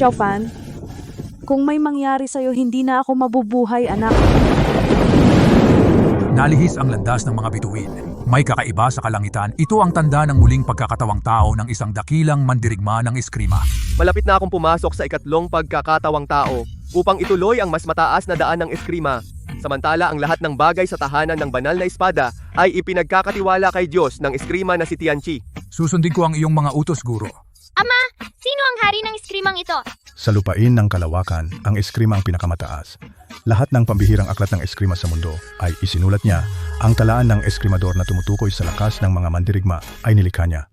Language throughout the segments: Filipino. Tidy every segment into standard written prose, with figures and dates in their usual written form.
Xiaofan, kung may mangyari sa'yo, hindi na ako mabubuhay, anak. Nalihis ang landas ng mga bituin. May kakaiba sa kalangitan. Ito ang tanda ng muling pagkakatawang tao ng isang dakilang mandirigma ng eskrima. Malapit na akong pumasok sa ikatlong pagkakatawang tao upang ituloy ang mas mataas na daan ng eskrima. Samantala ang lahat ng bagay sa tahanan ng banal na espada ay ipinagkakatiwala kay Diyos ng eskrima na si Tianqi. Susundin ko ang iyong mga utos, guro. Ama, sino ang hari ng eskrimang ito? Sa lupain ng kalawakan, ang eskrima ang pinakamataas. Lahat ng pambihirang aklat ng eskrima sa mundo ay isinulat niya. Ang talaan ng eskrimador na tumutukoy sa lakas ng mga mandirigma ay nilikha niya.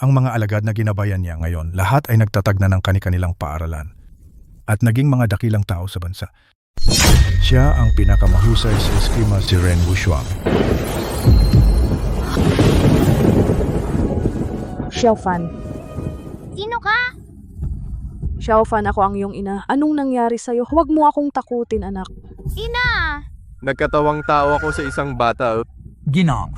Ang mga alagad na ginabayan niya ngayon, lahat ay nagtatag na ng kani-kanilang paaralan at naging mga dakilang tao sa bansa. Siya ang pinakamahusay sa eskrima, si Ren Wuxiang. Xiaofan. Sino ka? Xiaofan, ako ang iyong ina. Anong nangyari sa'yo? Huwag mo akong takutin, anak. Ina! Nagkatawang tao ako sa isang bata. Ginang.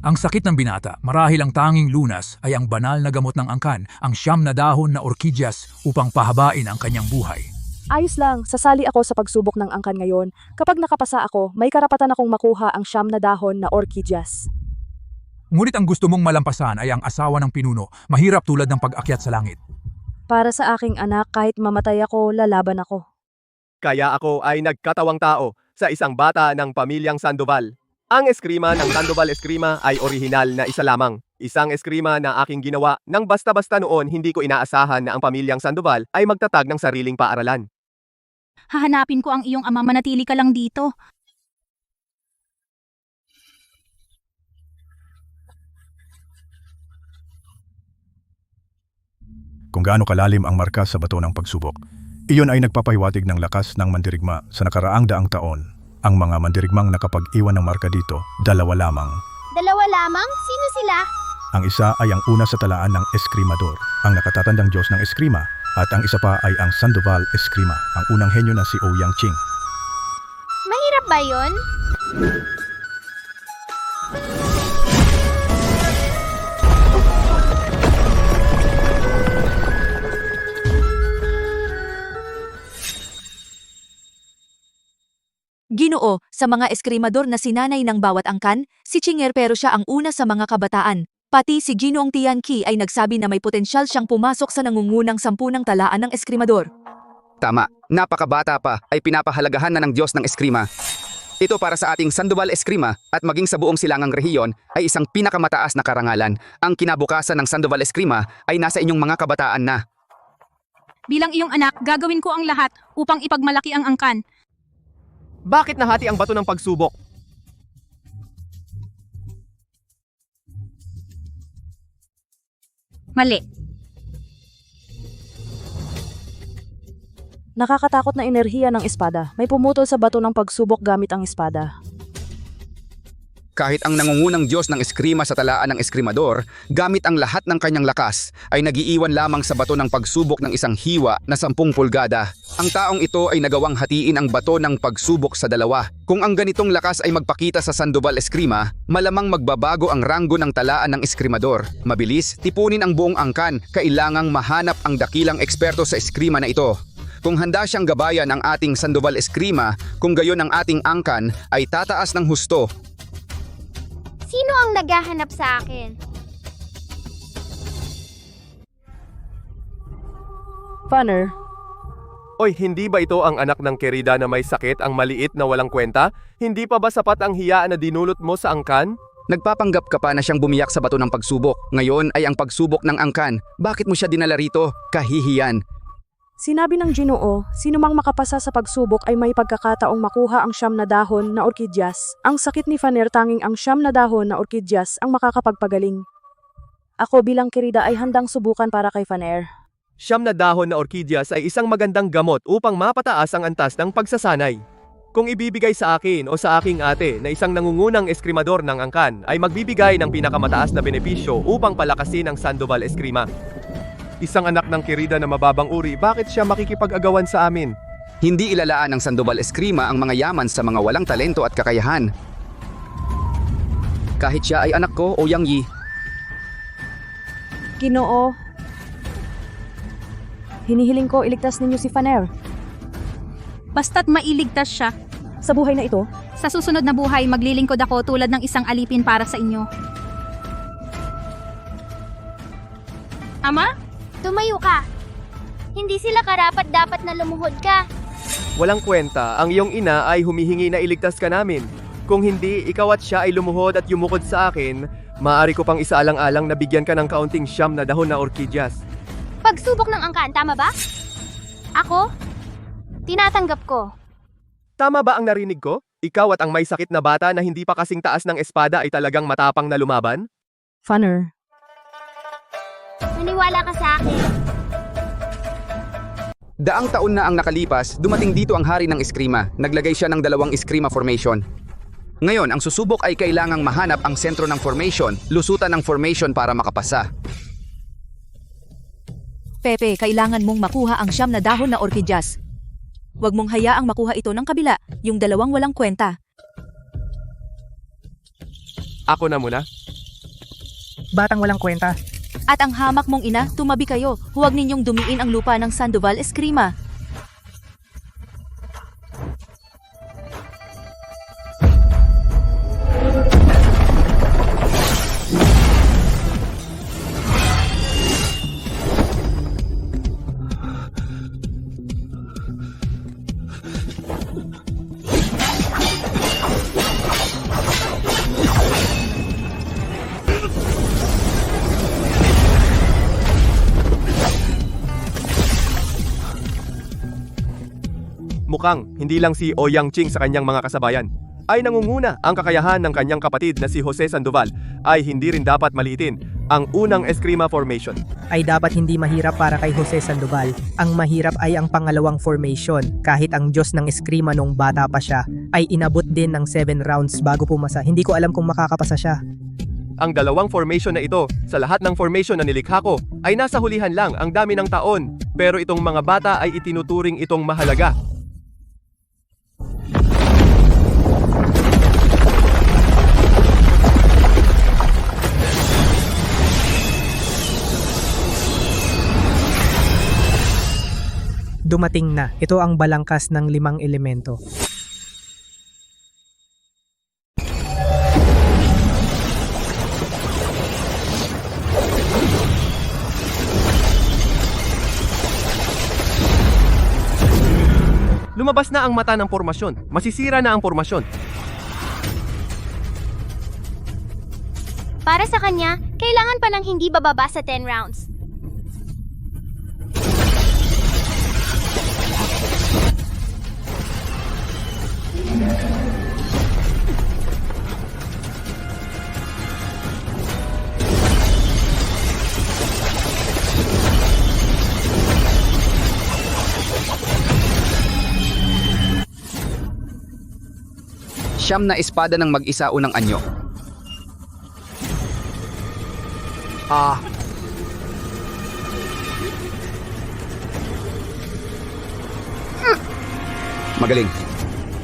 Ang sakit ng binata, marahil ang tanging lunas ay ang banal na gamot ng angkan, ang siyam na dahon na orkidyas upang pahabain ang kanyang buhay. Ayos lang, sasali ako sa pagsubok ng angkan ngayon. Kapag nakapasa ako, may karapatan akong makuha ang siyam na dahon na orkidyas. Ngunit ang gusto mong malampasan ay ang asawa ng pinuno, mahirap tulad ng pag-akyat sa langit. Para sa aking anak, kahit mamatay ako, lalaban ako. Kaya ako ay nagkatawang tao sa isang bata ng pamilyang Sandoval. Ang eskrima ng Sandoval eskrima ay orihinal na isa lamang. Isang eskrima na aking ginawa nang basta-basta noon hindi ko inaasahan na ang pamilyang Sandoval ay magtatag ng sariling paaralan. Hahanapin ko ang iyong ama, manatili ka lang dito. Kung gaano kalalim ang marka sa bato ng pagsubok. Iyon ay nagpapahiwatig ng lakas ng mandirigma sa nakaraang daang taon. Ang mga mandirigmang nakapag-iwan ng marka dito, dalawa lamang. Dalawa lamang? Sino sila? Ang isa ay ang una sa talaan ng eskrimador, ang nakatatandang Diyos ng eskrima, at ang isa pa ay ang Sandoval eskrima, ang unang henyo na si Ouyang Qing. Mahirap ba yun? Ginoo, sa mga eskrimador na sinanay ng bawat angkan, si Chinger pero siya ang una sa mga kabataan. Pati si Ginoong Tianqi ay nagsabi na may potensyal siyang pumasok sa nangungunang 10 ng talaan ng eskrimador. Tama, napakabata pa ay pinapahalagahan na ng Diyos ng eskrima. Ito para sa ating Sandoval eskrima at maging sa buong silangang rehiyon ay isang pinakamataas na karangalan. Ang kinabukasan ng Sandoval eskrima ay nasa inyong mga kabataan na. Bilang iyong anak, gagawin ko ang lahat upang ipagmalaki ang angkan. Bakit nahati ang bato ng pagsubok? Mali. Nakakatakot na enerhiya ng espada. May pumutol sa bato ng pagsubok gamit ang espada. Kahit ang nangungunang Diyos ng eskrima sa talaan ng eskrimador, gamit ang lahat ng kanyang lakas, ay nagiiwan lamang sa bato ng pagsubok ng isang hiwa na 10 pulgada. Ang taong ito ay nagawang hatiin ang bato ng pagsubok sa dalawa. Kung ang ganitong lakas ay magpakita sa Sandoval eskrima, malamang magbabago ang ranggo ng talaan ng eskrimador. Mabilis, tipunin ang buong angkan, kailangang mahanap ang dakilang eksperto sa eskrima na ito. Kung handa siyang gabayan ang ating Sandoval eskrima, kung gayon ang ating angkan ay tataas ng husto. Sino ang naghahanap sa akin? Funner, Oy, hindi ba ito ang anak ng Kerida na may sakit, ang maliit na walang kwenta? Hindi pa ba sapat ang hiya na dinulot mo sa angkan? Nagpapanggap ka pa na siyang bumiyak sa bato ng pagsubok. Ngayon ay ang pagsubok ng angkan. Bakit mo siya dinala rito? Kahihiyan. sinabi ng Ginoo, sino mang makapasa sa pagsubok ay may pagkakataong makuha ang siyam na dahon na orkidyas. Ang sakit ni Funner, tanging ang siyam na dahon na orkidyas ang makakapagpagaling. Ako bilang Kerida ay handang subukan para kay Funner. Siyam na dahon na orkidyas ay isang magandang gamot upang mapataas ang antas ng pagsasanay. Kung ibibigay sa akin o sa aking ate na isang nangungunang eskrimador ng angkan ay magbibigay ng pinakamataas na benepisyo upang palakasin ang Sandoval eskrima. Isang anak ng Kerida na mababang uri, bakit siya makikipag-agawan sa amin? Hindi ilalaan ng Sandoval eskrima ang mga yaman sa mga walang talento at kakayahan. Kahit siya ay anak ko, Ouyang Yi. Ginoo, Hinihiling ko iligtas ninyo si Faner. Basta't mailigtas siya. Sa buhay na ito, Sa susunod na buhay, maglilingkod ako tulad ng isang alipin para sa inyo. Ama? Tumayo ka. Hindi sila karapat dapat na lumuhod ka. Walang kwenta, ang iyong ina ay humihingi na iligtas ka namin. Kung hindi, ikaw at siya ay lumuhod at yumukod sa akin, maaari ko pang isaalang-alang na bigyan ka ng kaunting siyam na dahon na orkidyas. Pagsubok ng angkan, tama ba? Ako? Tinatanggap ko. Tama ba ang narinig ko? Ikaw at ang may sakit na bata na hindi pa kasing taas ng espada ay talagang matapang na lumaban? Faner. Maniwala ka sa akin. Daang taon na ang nakalipas, dumating dito ang hari ng Eskrima. Naglagay siya ng 2 Eskrima formation. Ngayon, ang susubok ay kailangang mahanap ang sentro ng formation, lusutan ng formation para makapasa. Pepe, kailangan mong makuha ang 9 na dahon na orkidyas. Huwag mong hayaang makuha ito ng kabila, yung 2 walang kwenta. Ako na muna. Batang walang kwenta. At ang hamak mong ina, tumabi kayo. Huwag ninyong dumiin ang lupa ng Sandoval Eskrima. Mukhang hindi lang si Ouyang Ching sa kanyang mga kasabayan ay nangunguna. Ang kakayahan ng kanyang kapatid na si Jose Sandoval ay hindi rin dapat maliitin. Ang unang Eskrima formation. Ay dapat hindi mahirap para kay Jose Sandoval. Ang mahirap ay ang pangalawang formation. Kahit ang Diyos ng Eskrima nung bata pa siya, ay inabot din ng 7 rounds bago pumasa. Hindi ko alam kung makakapasa siya. Ang 2 formation na ito, sa lahat ng formation na nilikha ko, ay nasa hulihan lang ang dami ng taon. Pero itong mga bata ay itinuturing itong mahalaga. Dumating na. Ito ang balangkas ng 5 elemento. Lumabas na ang mata ng formasyon. Masisira na ang formasyon. Para sa kanya, kailangan pa ng hindi bababa sa 10 rounds. Siyam na espada ng mag-isa unang anyo. Magaling.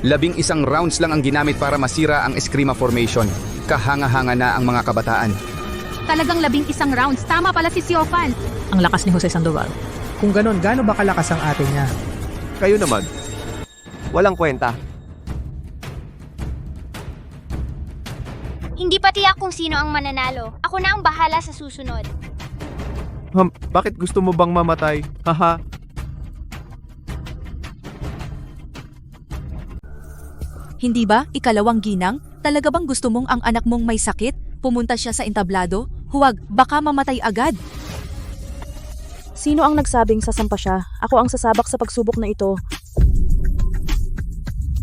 11 rounds lang ang ginamit para masira ang Eskrima formation. Kahanga-hanga na ang mga kabataan. Talagang 11 rounds. Tama pala si Siofan. Ang lakas ni Jose Sandoval. Kung ganon, gaano ba kalakas ang ate niya? Kayo naman. Walang kwenta. Hindi pa tiyak kung sino ang mananalo. Ako na ang bahala sa susunod. Bakit gusto mo bang mamatay? Haha. Hindi ba, ikalawang ginang? Talaga bang gusto mong ang anak mong may sakit? Pumunta siya sa entablado? Huwag, baka mamatay agad. Sino ang nagsabing sasampa siya? Ako ang sasabak sa pagsubok na ito.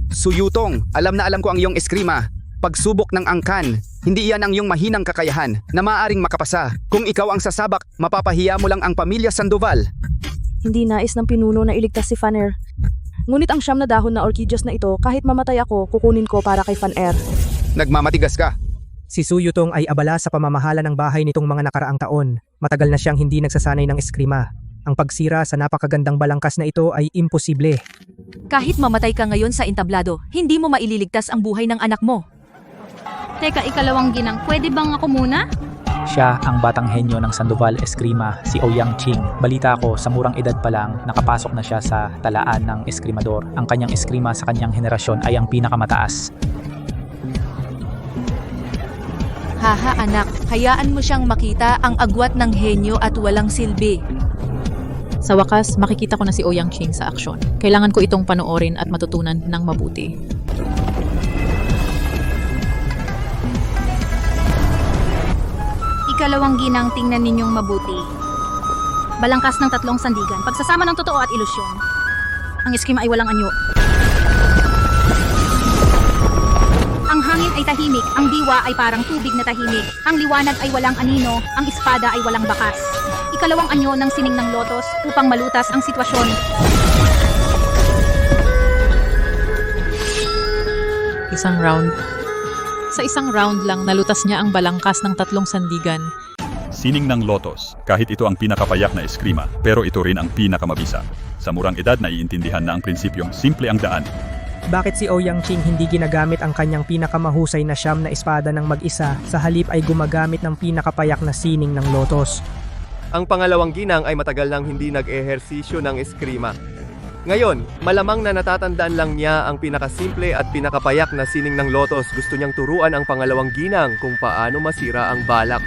Suyutong, alam na alam ko ang iyong Eskrima. Pagsubok ng angkan, hindi iyan ang iyong mahinang kakayahan na maaaring makapasa. Kung ikaw ang sasabak, mapapahiya mo lang ang pamilya Sandoval. Hindi nais ng pinuno na iligtas si Faner. Ngunit ang 9 na dahon na orkidyas na ito, kahit mamatay ako, kukunin ko para kay Faner. Nagmamatigas ka. Si Suyutong ay abala sa pamamahala ng bahay nitong mga nakaraang taon. Matagal na siyang hindi nagsasanay ng Eskrima. Ang pagsira sa napakagandang balangkas na ito ay imposible. Kahit mamatay ka ngayon sa entablado, hindi mo maililigtas ang buhay ng anak mo. Teka, ikalawang ginang, pwede bang ako muna? Siya ang batang henyo ng Sandoval Eskrima, si Ouyang Ching. Balita ko, sa murang edad pa lang, nakapasok na siya sa talaan ng eskrimador. Ang kanyang eskrima sa kanyang henerasyon ay ang pinakamataas. Haha anak, hayaan mo siyang makita ang agwat ng henyo at walang silbi. Sa wakas, makikita ko na si Ouyang Ching sa aksyon. Kailangan ko itong panoorin at matutunan ng mabuti. Ikalawang ginang, tingnan ninyong mabuti. Balangkas ng tatlong sandigan, pagsasama ng totoo at ilusyon. Ang eskrima ay walang anyo. Ang hangin ay tahimik, ang diwa ay parang tubig na tahimik. Ang liwanag ay walang anino, ang espada ay walang bakas. Ikalawang anyo ng sining ng lotos upang malutas ang sitwasyon. Isang round. Sa isang round lang, nalutas niya ang balangkas ng tatlong sandigan. Sining ng lotos, kahit ito ang pinakapayak na eskrima, pero ito rin ang pinakamabisa. Sa murang edad, naiintindihan na ang prinsipyong simple ang daan. Bakit si Ouyang Ching hindi ginagamit ang kanyang pinakamahusay na siyam na espada ng mag-isa, sa halip ay gumagamit ng pinakapayak na sining ng lotos? Ang pangalawang ginang ay matagal nang hindi nag-ehersisyo ng eskrima. Ngayon, malamang na natatandaan lang niya ang pinakasimple at pinakapayak na sining ng lotos. Gusto niyang turuan ang pangalawang ginang kung paano masira ang balak.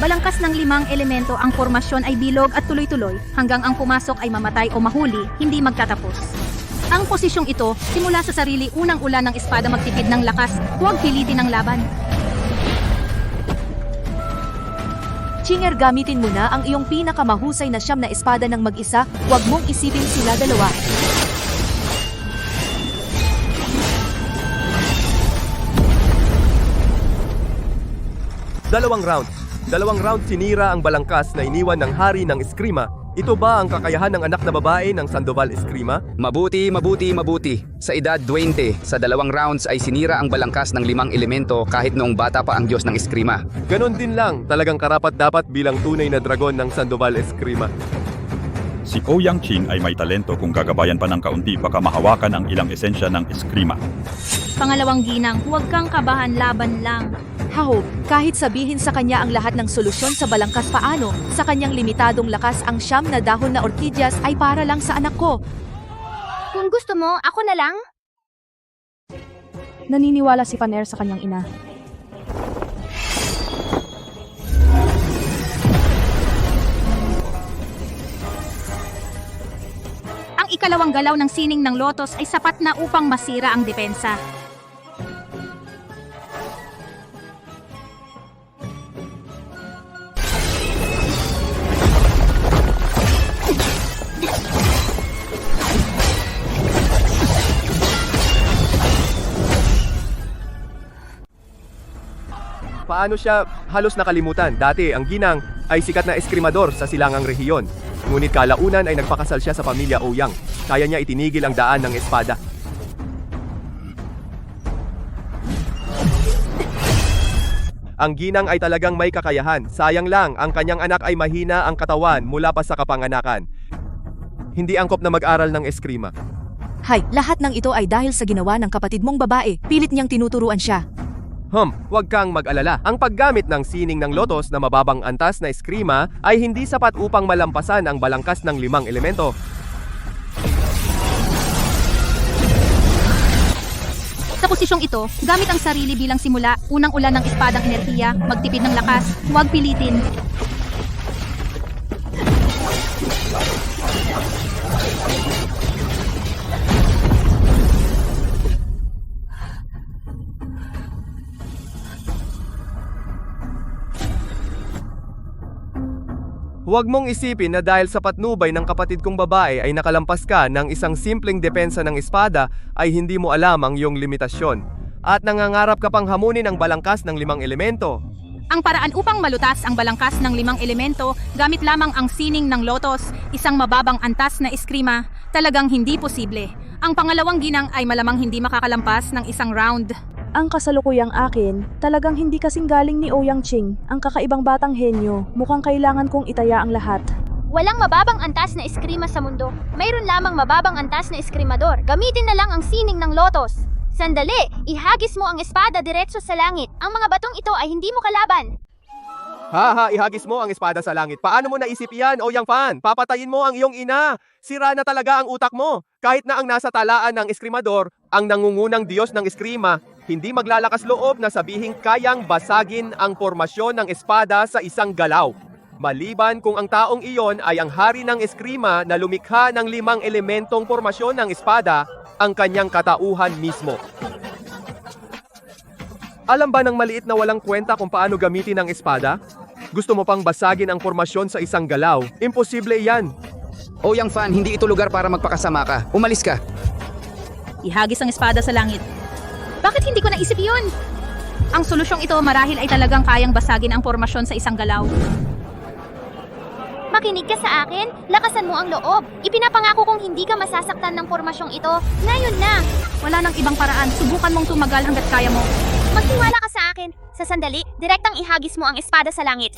Balangkas ng 5 elemento, ang formasyon ay bilog at tuloy-tuloy hanggang ang pumasok ay mamatay o mahuli, hindi magtatapos. Ang posisyong ito, simula sa sarili unang ulan ng espada magtipid ng lakas, huwag pilitin ang laban. Chinger, gamitin mo na ang iyong pinakamahusay na siyam na espada ng mag-isa, huwag mong isipin sila dalawa. Dalawang round sinira ang balangkas na iniwan ng hari ng eskrima. Ito ba ang kakayahan ng anak na babae ng Sandoval Eskrima? Mabuti. Sa edad 20, sa 2 rounds ay sinira ang balangkas ng 5 elemento kahit noong bata pa ang Diyos ng eskrima. Ganon din lang, talagang karapat-dapat bilang tunay na dragon ng Sandoval Eskrima. Si Ouyang Ching ay may talento kung gagabayan pa ng kaunti baka mahawakan ang ilang esensya ng eskrima. Pangalawang ginang, huwag kang kabahan, laban lang. Haho, kahit sabihin sa kanya ang lahat ng solusyon sa balangkas paano, sa kanyang limitadong lakas ang siyam na dahon na orkidyas ay para lang sa anak ko. Kung gusto mo, ako na lang. Naniniwala si Faner sa kanyang ina. Ang ikalawang galaw ng sining ng lotos ay sapat na upang masira ang depensa. Paano siya halos nakalimutan? Dati, ang ginang ay sikat na eskrimador sa silangang rehiyon. Ngunit kalaunan ay nagpakasal siya sa pamilya Ouyang. Kaya niya itinigil ang daan ng espada. Ang ginang ay talagang may kakayahan. Sayang lang, ang kanyang anak ay mahina ang katawan mula pa sa kapanganakan. Hindi angkop na mag-aral ng eskrima. Hay, lahat ng ito ay dahil sa ginawa ng kapatid mong babae. Pilit niyang tinuturuan siya. Huwag kang mag-alala. Ang paggamit ng sining ng lotos na mababang antas na eskrima ay hindi sapat upang malampasan ang balangkas ng 5 elemento. Sa posisyong ito, gamit ang sarili bilang simula, unang ulan ng espadang enerhiya, magtipid ng lakas, huwag pilitin. Huwag mong isipin na dahil sa patnubay ng kapatid kong babae ay nakalampas ka ng isang simpleng depensa ng espada ay hindi mo alam ang iyong limitasyon. At nangangarap ka pang hamunin ang balangkas ng 5 elemento. Ang paraan upang malutas ang balangkas ng 5 elemento, gamit lamang ang sining ng lotos, isang mababang antas na eskrima, talagang hindi posible. Ang pangalawang ginang ay malamang hindi makakalampas ng isang round. Ang kasalukuyang akin, talagang hindi kasing galing ni Ouyang Ching, ang kakaibang batang henyo. Mukhang kailangan kong itaya ang lahat. Walang mababang antas na eskrima sa mundo. Mayroon lamang mababang antas na eskrimador. Gamitin na lang ang sining ng lotos. Sandali, ihagis mo ang espada diretso sa langit. Ang mga batong ito ay hindi mo kalaban. Haha, ihagis mo ang espada sa langit. Paano mo naisip yan, Ouyang Fan? Papatayin mo ang iyong ina. Sira na talaga ang utak mo. Kahit na ang nasa talaan ng eskrimador, ang nangungunang Diyos ng eskrima, hindi maglalakas loob na sabihing kayang basagin ang formasyon ng espada sa isang galaw. Maliban kung ang taong iyon ay ang hari ng eskrima na lumikha ng 5 elementong formasyon ng espada, ang kanyang katauhan mismo. Alam ba ng maliit na walang kwenta kung paano gamitin ang espada? Gusto mo pang basagin ang formasyon sa isang galaw? Imposible yan. Ouyang Fan, hindi ito lugar para magpakasama ka. Umalis ka. Ihagis ang espada sa langit. Bakit hindi ko naisip yun? Ang solusyong ito marahil ay talagang kayang basagin ang formasyon sa isang galaw. Makinig ka sa akin, lakasan mo ang loob. Ipinapangako kong hindi ka masasaktan ng formasyong ito. Ngayon na! Wala nang ibang paraan, subukan mong tumagal hanggat kaya mo. Magtiwala ka sa akin. Sa sandali, direktang ihagis mo ang espada sa langit.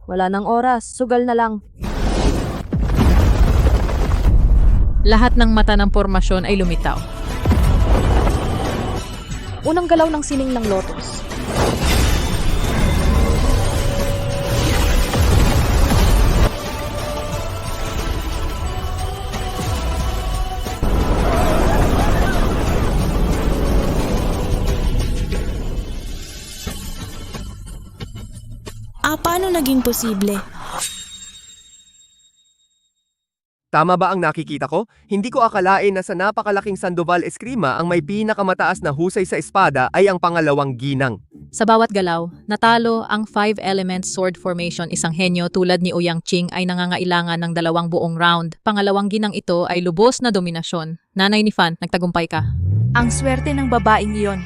Wala nang oras, sugal na lang. Lahat ng mata ng pormasyon ay lumitaw. Unang galaw ng sining ng lotus. Paano naging posible? Tama ba ang nakikita ko? Hindi ko akalain na sa napakalaking Sandoval Eskrima ang may pinakamataas na husay sa espada ay ang pangalawang ginang. Sa bawat galaw, natalo ang 5-element sword formation. Isang henyo tulad ni Ouyang Qing ay nangangailangan ng 2 buong round. Pangalawang ginang ito ay lubos na dominasyon. Nanay ni Fan, nagtagumpay ka. Ang swerte ng babaeng iyon.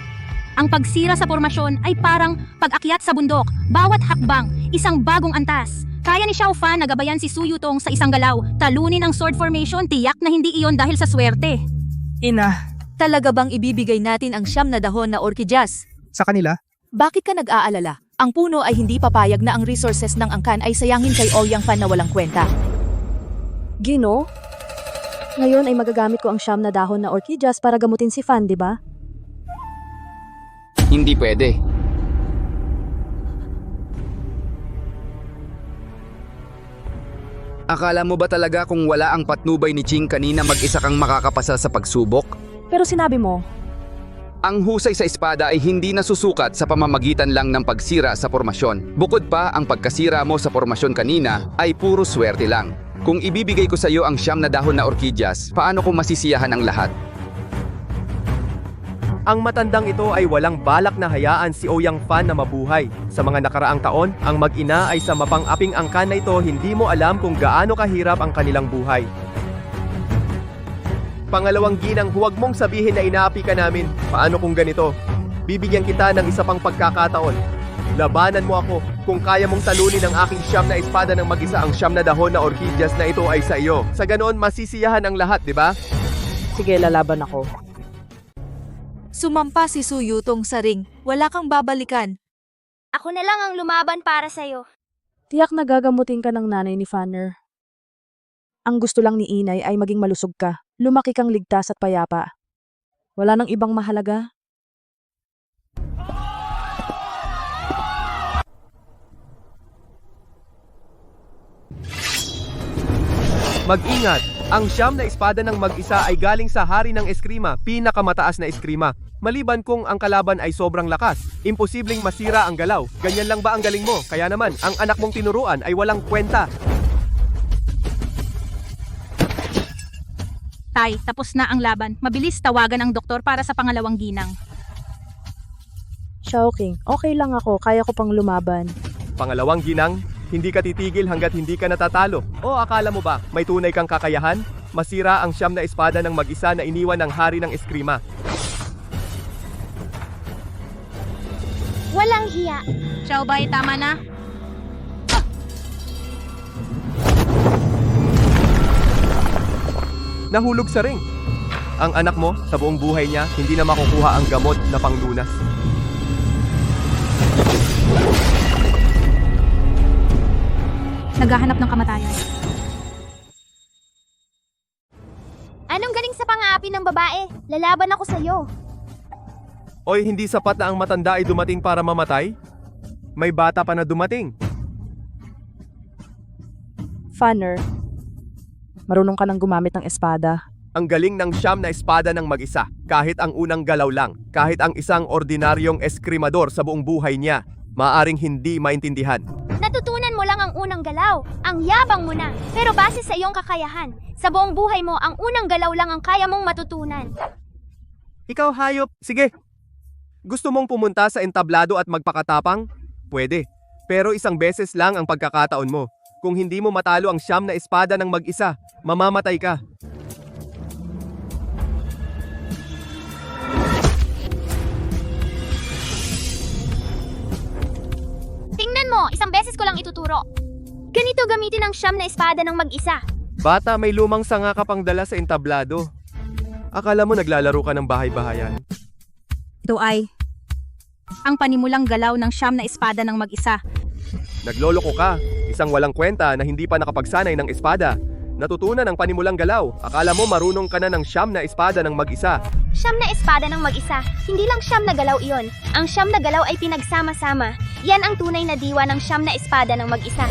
Ang pagsira sa formasyon ay parang pag-akyat sa bundok. Bawat hakbang, isang bagong antas. Kaya ni Xiao Fan na gabayan si Su Yutong sa isang galaw. Talunin ang sword formation, tiyak na hindi iyon dahil sa swerte. Ina, Talaga bang ibibigay natin ang 9 na dahon na orchidyas? sa kanila? Bakit ka nag-aalala? Ang puno ay hindi papayag na ang resources ng angkan ay sayangin kay Ouyang Fan na walang kwenta. Gino? Ngayon ay magagamit ko ang 9 na dahon na orchidyas para gamutin si Fan, di ba? Hindi pwede. Akala mo ba talaga kung wala ang patnubay ni Qing kanina mag-isa kang makakapasa sa pagsubok? Pero sinabi mo, Ang husay sa espada ay hindi nasusukat sa pamamagitan lang ng pagsira sa formasyon. Bukod pa, ang pagkasira mo sa formasyon kanina ay puro swerte lang. Kung ibibigay ko sa iyo ang 9 na dahon na orchidyas, paano ko masisiyahan ang lahat? Ang matandang ito ay walang balak na hayaan si Ouyang Fan na mabuhay. Sa mga nakaraang taon, ang mag-ina ay sa mapang-aping angkan na ito hindi mo alam kung gaano kahirap ang kanilang buhay. Pangalawang ginang, huwag mong sabihin na inaapi ka namin. Paano kung ganito? Bibigyan kita ng isa pang pagkakataon. Labanan mo ako. Kung kaya mong talunin ang aking 9 na espada ng mag-isa, ang 9 na dahon na orchidyas na ito ay sa iyo. Sa ganoon, masisiyahan ang lahat, di ba? sige, lalaban ako. Sumampa si Su Yutong sa ring. Wala kang babalikan. Ako na lang ang lumaban para sa'yo. Tiyak na gagamutin ka ng nanay ni Fanner. Ang gusto lang ni Inay ay maging malusog ka. Lumaki kang ligtas at payapa. Wala nang ibang mahalaga. Mag-ingat! Ang 9 na espada ng mag-isa ay galing sa hari ng eskrima, pinakamataas na eskrima. Maliban kung ang kalaban ay sobrang lakas, imposibleng masira ang galaw. Ganyan lang ba ang galing mo? Kaya naman, ang anak mong tinuruan ay walang kwenta. Tay, tapos na ang laban. Mabilis tawagan ang doktor para sa pangalawang ginang. Xiaoqing, okay lang ako, kaya ko pang lumaban. Pangalawang ginang, hindi ka titigil hanggat hindi ka natatalo. O akala mo ba, may tunay kang kakayahan? Masira ang 9 na espada ng mag-isa na iniwan ng hari ng eskrima. Walang hiya. Xiao Bai, tama na. Nahulog sa ring. Ang anak mo, sa buong buhay niya, hindi na makukuha ang gamot na panglunas. Naghahanap ng kamatayan. Anong galing sa pang-aapi ng babae? Lalaban ako sa'yo. Oy, hindi sapat na ang matanda ay dumating para mamatay? May bata pa na dumating. Fanner, marunong ka nang gumamit ng espada. Ang galing ng siyam na espada ng mag-isa, kahit ang unang galaw lang, kahit ang isang ordinaryong eskrimador sa buong buhay niya, maaring hindi maintindihan. Natutunan mo lang ang unang galaw. Ang yabang mo na. Pero base sa iyong kakayahan, sa buong buhay mo, ang unang galaw lang ang kaya mong matutunan. Ikaw hayop, sige. Gusto mong pumunta sa entablado at magpakatapang? Pwede. Pero isang beses lang ang pagkakataon mo. Kung hindi mo matalo ang siyam na espada ng mag-isa, mamamatay ka. Tingnan mo, isang beses ko lang ituturo. Ganito gamitin ang siyam na espada ng mag-isa. Bata, may lumang sanga ka pang dala sa entablado. Akala mo naglalaro ka ng bahay-bahayan? Ito ay ang panimulang galaw ng siyam na espada ng mag-isa. Nagloloko ka, isang walang kwenta na hindi pa nakapagsanay ng espada. Natutunan ang panimulang galaw. Akala mo marunong ka na ng siyam na espada ng mag-isa. Siyam na espada ng mag-isa. Hindi lang siyam na galaw iyon. Ang siyam na galaw ay pinagsama-sama. Yan ang tunay na diwa ng siyam na espada ng mag-isa.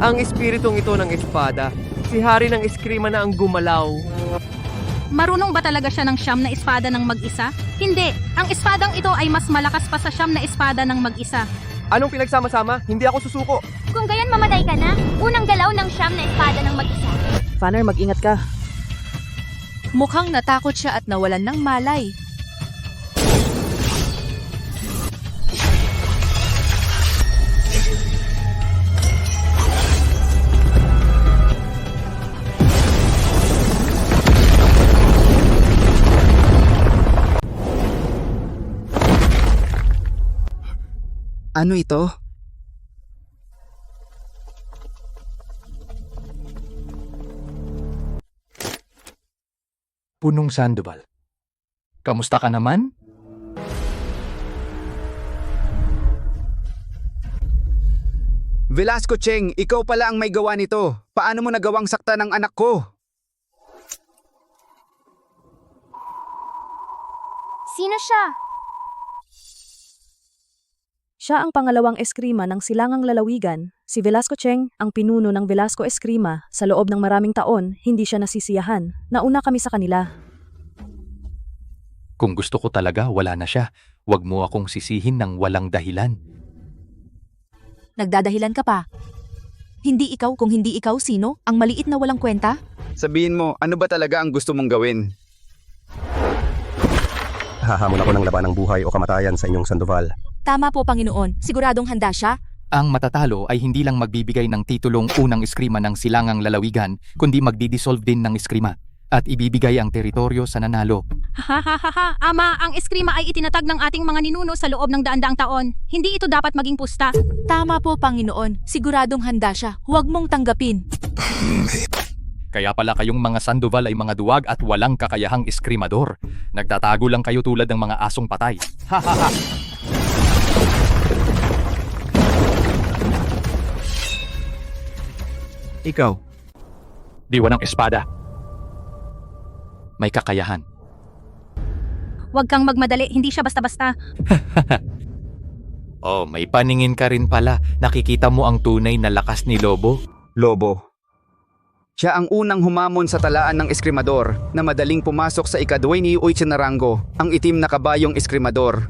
Ang espiritong ito ng espada, si Hari ng Eskrima na ang gumalaw. Marunong ba talaga siya ng siyam na espada ng mag-isa? Hindi. Ang espadang ito ay mas malakas pa sa siyam na espada ng mag-isa. Anong pinagsama-sama? Hindi ako susuko. Kung gayon mamatay ka na, unang galaw ng siyam na espada ng mag-isa. Fanner, mag-ingat ka. Mukhang natakot siya at nawalan ng malay. Ano ito? Punong Sandoval. Kamusta ka naman? Velasco Cheng, ikaw pala ang may gawa nito. Paano mo nagawang sakta ng anak ko? Sino siya? Siya ang pangalawang eskrima ng Silangang Lalawigan. Si Velasco Cheng, ang pinuno ng Velasco Eskrima. Sa loob ng maraming taon, hindi siya nasisiyahan. Nauna kami sa kanila. Kung gusto ko talaga, wala na siya. Huwag mo akong sisihin ng walang dahilan. Nagdadahilan ka pa. Hindi ikaw, kung hindi ikaw, sino? Ang maliit na walang kwenta? Sabihin mo, ano ba talaga ang gusto mong gawin? Hahamon ako ng labanang buhay o kamatayan sa inyong Sandoval. Tama po, Panginoon. Siguradong handa siya? Ang matatalo ay hindi lang magbibigay ng titulong unang eskrima ng Silangang Lalawigan, kundi magdidissolve din ng eskrima at ibibigay ang teritoryo sa nanalo. Hahaha, Ama, ang eskrima ay itinatag ng ating mga ninuno sa loob ng daan-daang taon. Hindi ito dapat maging pusta. Tama po, Panginoon. Siguradong handa siya. Huwag mong tanggapin. Kaya pala kayong mga Sandoval ay mga duwag at walang kakayahang eskrimador. Nagtatago lang kayo tulad ng mga asong patay. Hahaha! Ikaw. Diwa ng espada. May kakayahan. Huwag kang magmadali, hindi siya basta-basta. Oh, may paningin ka rin pala. Nakikita mo ang tunay na lakas ni Lobo? Lobo. Siya ang unang humamon sa talaan ng eskrimador na madaling pumasok sa ika-28 na ranggo, ang itim na kabayong eskrimador.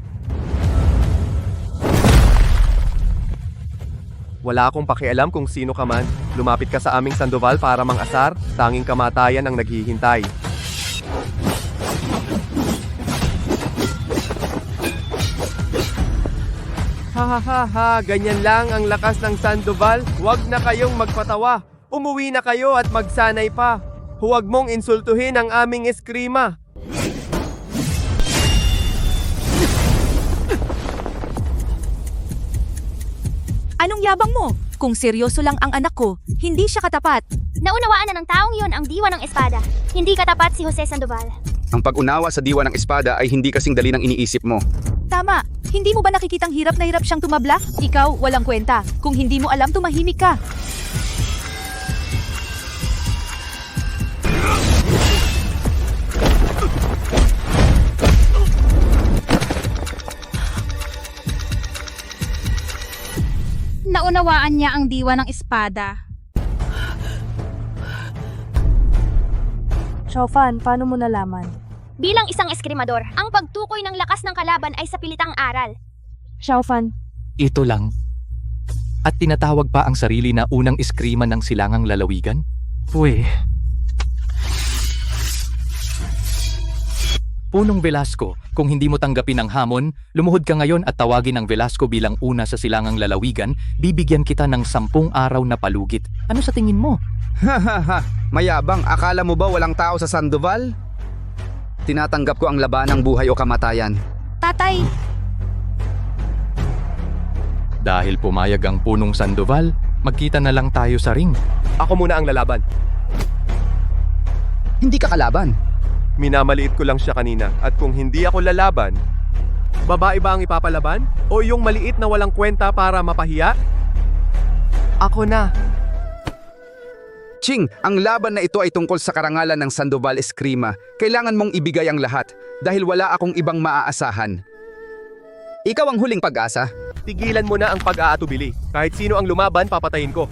Wala akong pakialam kung sino ka man. Lumapit ka sa aming Sandoval para mang-asar, tanging kamatayan ang naghihintay. Hahaha, ganyan lang ang lakas ng Sandoval. Huwag na kayong magpatawa. Umuwi na kayo at magsanay pa. Huwag mong insultuhin ang aming eskrima. Anong yabang mo? Kung seryoso lang ang anak ko, hindi siya katapat. Naunawaan na ng taong yon ang diwa ng espada. Hindi katapat si Jose Sandoval. Ang pag-unawa sa diwa ng espada ay hindi kasing dali ng iniisip mo. Tama. Hindi mo ba nakikitang hirap na hirap siyang tumabla? Ikaw, walang kwenta. Kung hindi mo alam, tumahimik ka. Hinawaan niya ang diwa ng espada. Xiaofan, paano mo nalaman? Bilang isang eskrimador, ang pagtukoy ng lakas ng kalaban ay sa pilitang aral. Xiaofan, Ito lang. At tinatawag pa ang sarili na unang eskrima ng silangang lalawigan? Punong Velasco, kung hindi mo tanggapin ang hamon, lumuhod ka ngayon at tawagin ang Velasco bilang una sa silangang lalawigan, bibigyan kita ng 10 araw na palugit. Ano sa tingin mo? Hahaha, mayabang, akala mo ba walang tao sa Sandoval? Tinatanggap ko ang labanang buhay o kamatayan. Tatay, Dahil pumayag ang punong Sandoval, magkita na lang tayo sa ring. Ako muna ang lalaban. Hindi ka kalaban. Minamaliit ko lang siya kanina at kung hindi ako lalaban, babae ba ang ipapalaban? O yung maliit na walang kwenta para mapahiya? Ako na. Ching, ang laban na ito ay tungkol sa karangalan ng Sandoval Eskrima. Kailangan mong ibigay ang lahat dahil wala akong ibang maaasahan. Ikaw ang huling pag-asa. Tigilan mo na ang pag-aatubili. Kahit sino ang lumaban, papatayin ko.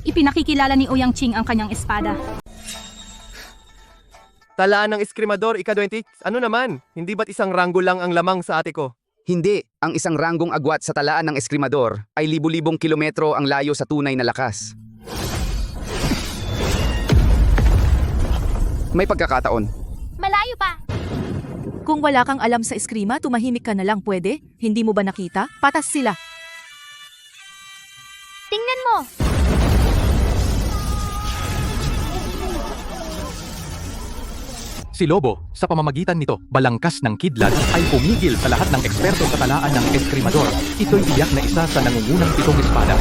Ipinakikilala ni Ouyang Qing ang kanyang espada. Talaan ng eskrimador, ika-20. Ano naman? Hindi ba't isang ranggo lang ang lamang sa ate ko? Hindi, ang isang ranggong agwat sa talaan ng eskrimador ay libu-libong kilometro ang layo sa tunay na lakas. May pagkakataon. malayo pa. Kung wala kang alam sa eskrima, tumahimik ka na lang pwede? Hindi mo ba nakita? Patas sila. Tingnan mo. Si Lobo, sa pamamagitan nito, balangkas ng kidlat, ay pumigil sa lahat ng eksperto sa talaan ng eskrimador. Ito'y tiyak na isa sa nangungunang 7 espada.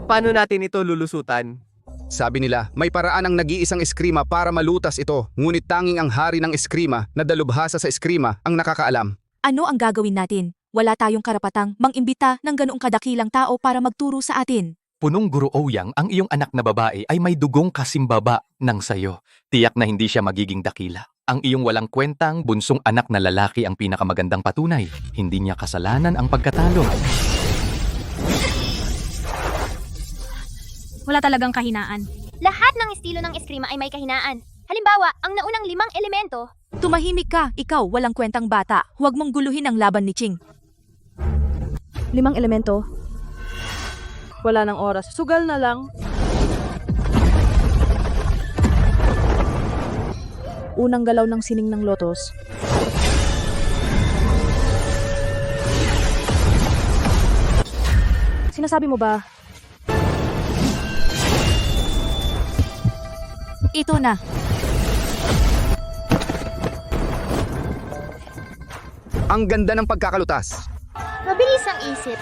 Paano natin ito lulusutan? Sabi nila, may paraan ang nag-iisang eskrima para malutas ito, ngunit tanging ang hari ng eskrima na dalubhasa sa eskrima ang nakakaalam. Ano ang gagawin natin? Wala tayong karapatang mangimbita ng ganoong kadakilang tao para magturo sa atin. Punong Guro Ouyang, ang iyong anak na babae ay may dugong kasimbaba ng sayo. Tiyak na hindi siya magiging dakila. Ang iyong walang kwentang bunsong anak na lalaki ang pinakamagandang patunay. Hindi niya kasalanan ang pagkatalo. Wala talagang kahinaan. Lahat ng estilo ng eskrima ay may kahinaan. Halimbawa, ang naunang 5 elemento. Tumahimik ka, ikaw walang kwentang bata. Huwag mong guluhin ang laban ni Qing. 5 elemento. Wala ng oras. Sugal na lang. Unang galaw ng sining ng lotos. Sinasabi mo ba? Ito na. Ang ganda ng pagkakalutas. Mabilis ang isip.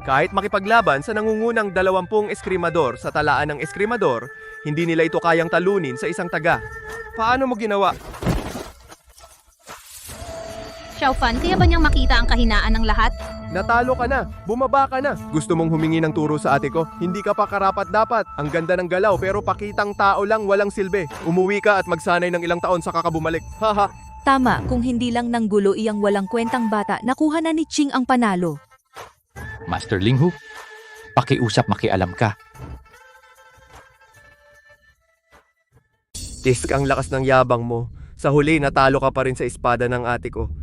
Kahit makipaglaban sa nangungunang 20 eskrimador sa talaan ng eskrimador, hindi nila ito kayang talunin sa isang taga. Paano mo ginawa? Xiaofan, kaya ba niyang makita ang kahinaan ng lahat? Natalo ka na, bumaba ka na. Gusto mong humingi ng turo sa ate ko? Hindi ka pa karapat-dapat. Ang ganda ng galaw pero pakitang tao lang walang silbi. Umuwi ka at magsanay ng ilang taon saka ka bumalik. Haha. Tama, kung hindi lang nanggulo iyang walang kwentang bata, nakuha na ni Qing ang panalo. Master Linghu, pakiusap makialam ka. Tisk ang lakas ng yabang mo. Sa huli, natalo ka pa rin sa espada ng ate ko.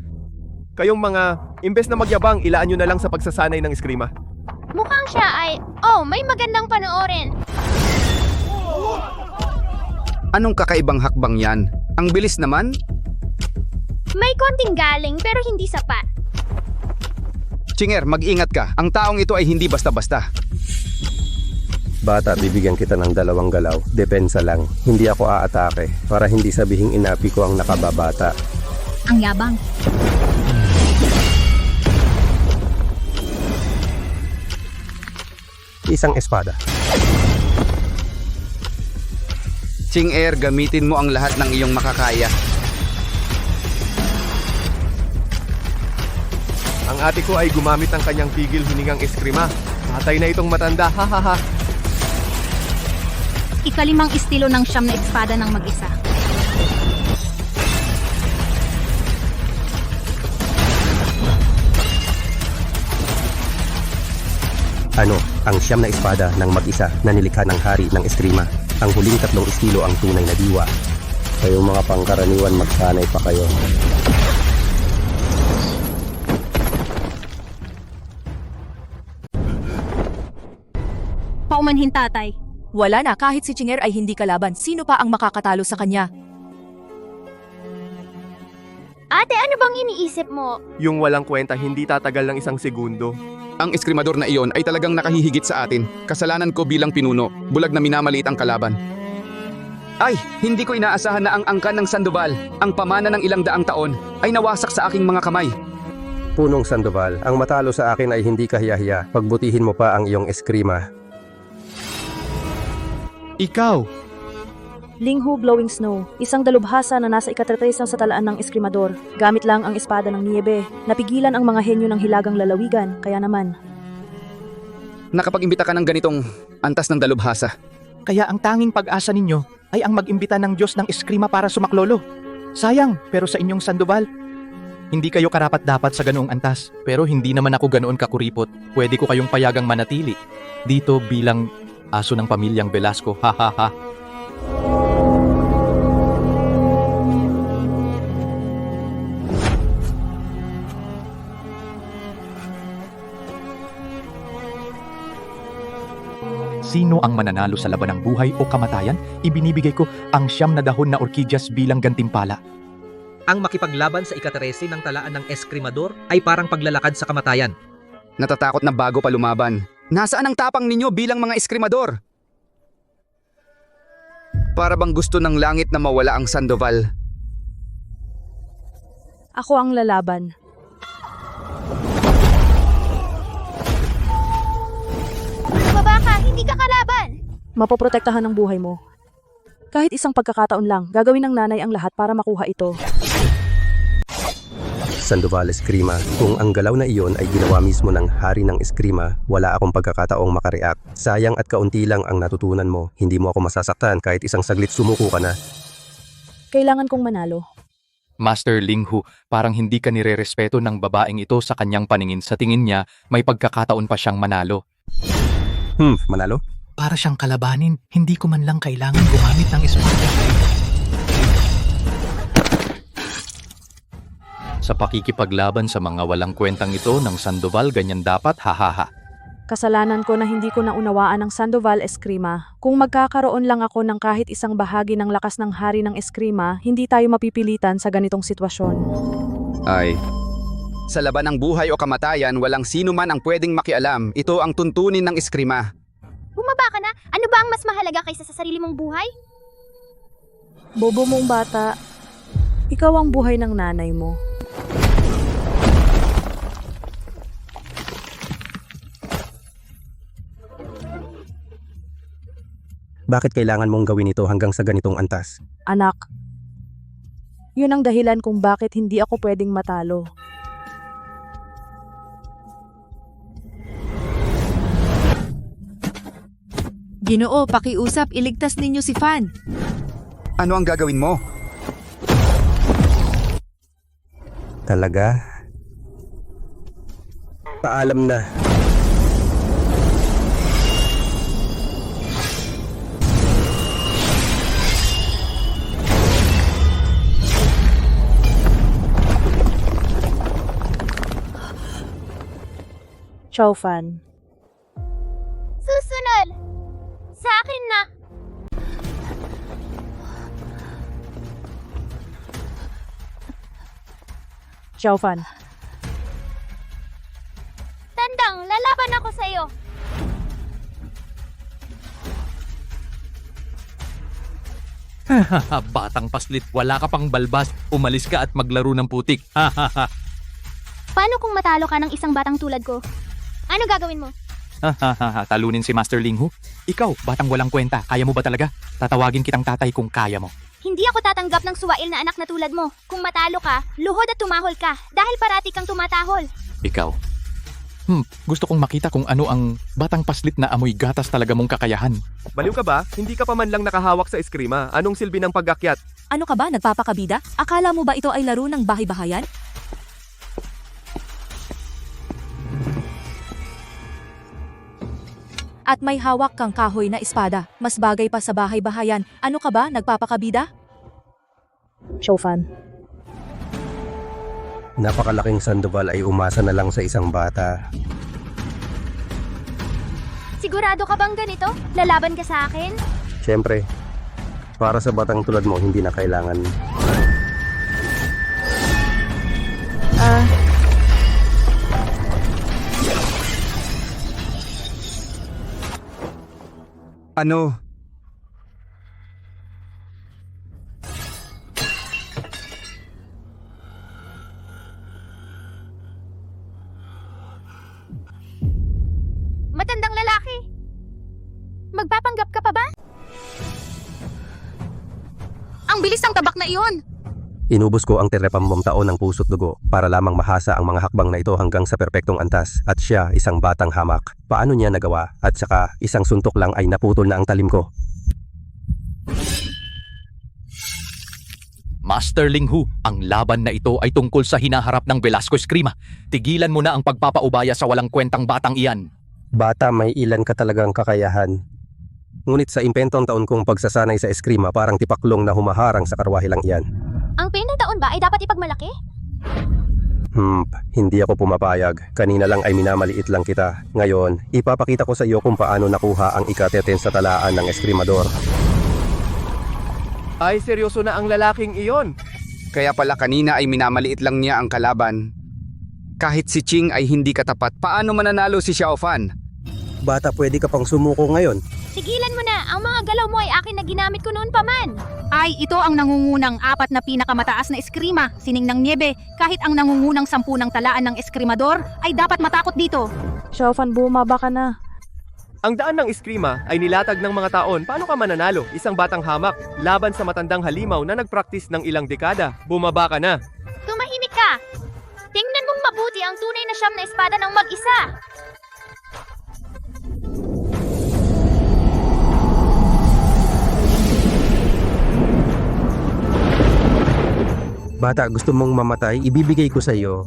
Kayong mga, imbes na magyabang, ilaan nyo na lang sa pagsasanay ng eskrima. Mukhang siya ay, may magandang panoorin. Anong kakaibang hakbang yan? Ang bilis naman. May konting galing pero hindi sapat. Chinger, mag-ingat ka. Ang taong ito ay hindi basta-basta. Bata, bibigyan kita ng 2 galaw. Depensa lang. Hindi ako aatake para hindi sabihing inapi ko ang nakababata. Ang yabang. Isang espada. Chinger, gamitin mo ang lahat ng iyong makakaya. Ang ate ko ay gumamit ng kanyang tigil hiningang eskrima. Patay na itong matanda, hahaha. Ikalimang estilo ng siyam na espada ng mag-isa. Ano, ang siyam na espada ng mag-isa na nilikha ng hari ng eskrima. Ang huling tatlong estilo ang tunay na diwa. Kayong mga pangkaraniwan magsanay pa kayo. Paumanhin tatay. Wala na kahit si Chinger ay hindi kalaban. Sino pa ang makakatalo sa kanya? Ate, ano bang iniisip mo? Yung walang kwenta hindi tatagal ng isang segundo. Ang eskrimador na iyon ay talagang nakahihigit sa atin. Kasalanan ko bilang pinuno. Bulag na minamaliit ang kalaban. Ay, hindi ko inaasahan na ang angkan ng Sandoval, ang pamana ng ilang daang taon, ay nawasak sa aking mga kamay. Punong Sandoval, ang matalo sa akin ay hindi kahiyahiya. Pagbutihin mo pa ang iyong eskrima. Ikaw! Linghu Blowing Snow, isang dalubhasa na nasa ika-13 sa talaan ng eskrimador. Gamit lang ang espada ng niebe. Napigilan ang mga henyo ng hilagang lalawigan, kaya naman. Nakapag-imbita ka ng ganitong antas ng dalubhasa. Kaya ang tanging pag-asa ninyo ay ang mag-imbita ng Diyos ng eskrima para sumaklolo. Sayang, pero sa inyong Sandoval, hindi kayo karapat-dapat sa ganoong antas. Pero hindi naman ako ganoon kakuripot. Pwede ko kayong payagang manatili. Dito bilang aso ng pamilyang Velasco, hahaha. Sino ang mananalo sa laban ng buhay o kamatayan? Ibinibigay ko ang siyam na dahon na orkidyas bilang gantimpala. Ang makipaglaban sa ika-13 ng talaan ng eskrimador ay parang paglalakad sa kamatayan. Natatakot na bago pa lumaban. Nasaan ang tapang ninyo bilang mga eskrimador? Para bang gusto ng langit na mawala ang Sandoval? Ako ang lalaban. Baba ka, hindi ka kalaban! Mapoprotektahan ang buhay mo. Kahit isang pagkakataon lang, gagawin ng nanay ang lahat para makuha ito. Sandoval Eskrima, kung ang galaw na iyon ay ginawa mismo ng hari ng eskrima, wala akong pagkakataong makareact. Sayang at kaunti lang ang natutunan mo. Hindi mo ako masasaktan kahit isang saglit sumuko ka na. Kailangan kong manalo. Master Linghu, parang hindi ka nirerespeto ng babaeng ito sa kanyang paningin. Sa tingin niya, may pagkakataon pa siyang manalo. Manalo? Para siyang kalabanin, hindi ko man lang kailangan gumamit ng espada. Sa pakikipaglaban sa mga walang kwentang ito ng Sandoval, ganyan dapat, hahaha. Kasalanan ko na hindi ko naunawaan ang Sandoval Eskrima. Kung magkakaroon lang ako ng kahit isang bahagi ng lakas ng hari ng Eskrima, hindi tayo mapipilitan sa ganitong sitwasyon. Ay, sa laban ng buhay o kamatayan, walang sino man ang pwedeng makialam. Ito ang tuntunin ng eskrima. Bumaba ka na? Ano ba ang mas mahalaga kaysa sa sarili mong buhay? Bobo mong bata, ikaw ang buhay ng nanay mo. Bakit kailangan mong gawin ito hanggang sa ganitong antas? Anak, yun ang dahilan kung bakit hindi ako pwedeng matalo. Ginoo, pakiusap, iligtas ninyo si Fan. Ano ang gagawin mo? Talaga? Paalam na. Ciao, Fan. Susunod! Sa akin na! Ciao, Fan. Tandang, lalaban ako sa'yo! Batang paslit, wala ka pang balbas. Umalis ka at maglaro ng putik. Paano kung matalo ka ng isang batang tulad ko? Ano gagawin mo? Talunin si Master Linghu? Ikaw, batang walang kwenta. Kaya mo ba talaga? Tatawagin kitang tatay kung kaya mo. Hindi ako tatanggap ng suwail na anak na tulad mo. Kung matalo ka, luhod at tumahol ka dahil parati kang tumatahol. ikaw. Gusto kong makita kung ano ang batang paslit na amoy gatas talaga mong kakayahan. Baliw ka ba? Hindi ka pa man lang nakahawak sa eskrima. Anong silbi ng pag-akyat? Ano ka ba, nagpapakabida? Akala mo ba ito ay laro ng bahay-bahayan? At may hawak kang kahoy na espada. Mas bagay pa sa bahay-bahayan. Ano ka ba, nagpapakabida? Xiaofan. Napakalaking Sandoval ay umasa na lang sa isang bata. Sigurado ka bang ganito? Lalaban ka sa akin? Siyempre, para sa batang tulad mo, hindi na kailangan. Ano? Matandang lalaki. Magpapanggap ka pa ba? Ang bilis ng tabak na iyon! Inubos ko ang 30 taon ng puso't dugo para lamang mahasa ang mga hakbang na ito hanggang sa perpektong antas at siya isang batang hamak. Paano niya nagawa at saka isang suntok lang ay naputol na ang talim ko. Master Ling Hu, ang laban na ito ay tungkol sa hinaharap ng Velasco Eskrima. Tigilan mo na ang pagpapaubaya sa walang kwentang batang iyan. Bata, may ilan ka talagang kakayahan. Ngunit sa impentong taon kong pagsasanay sa eskrima, parang tipaklong na humaharang sa karwahe lang iyan. Ang pinataon ba ay dapat ipagmalaki? Hindi ako pumapayag. Kanina lang ay minamaliit lang kita. Ngayon, ipapakita ko sa iyo kung paano nakuha ang ika-10 sa talaan ng eskrimador. Ay, seryoso na ang lalaking iyon. Kaya pala kanina ay minamaliit lang niya ang kalaban. Kahit si Ching ay hindi katapat, paano mananalo si Xiaofan? Bata, pwede ka pang sumuko ngayon. Tigilan mo na. Ang mga galaw mo ay akin na ginamit ko noon pa man. Ay, ito ang nangungunang 4 na pinakamataas na eskrima, sining ng niebe. Kahit ang nangungunang 10 ng talaan ng eskrimador ay dapat matakot dito. Xiaofan, bumaba ka na. Ang daan ng eskrima ay nilatag ng mga taon. Paano ka mananalo? Isang batang hamak, laban sa matandang halimaw na nagpraktis ng ilang dekada. Bumaba ka na. Tumahimik ka. Tingnan mong mabuti ang tunay na siyam na espada ng mag-isa. Bata, gusto mong mamatay? Ibibigay ko sa iyo.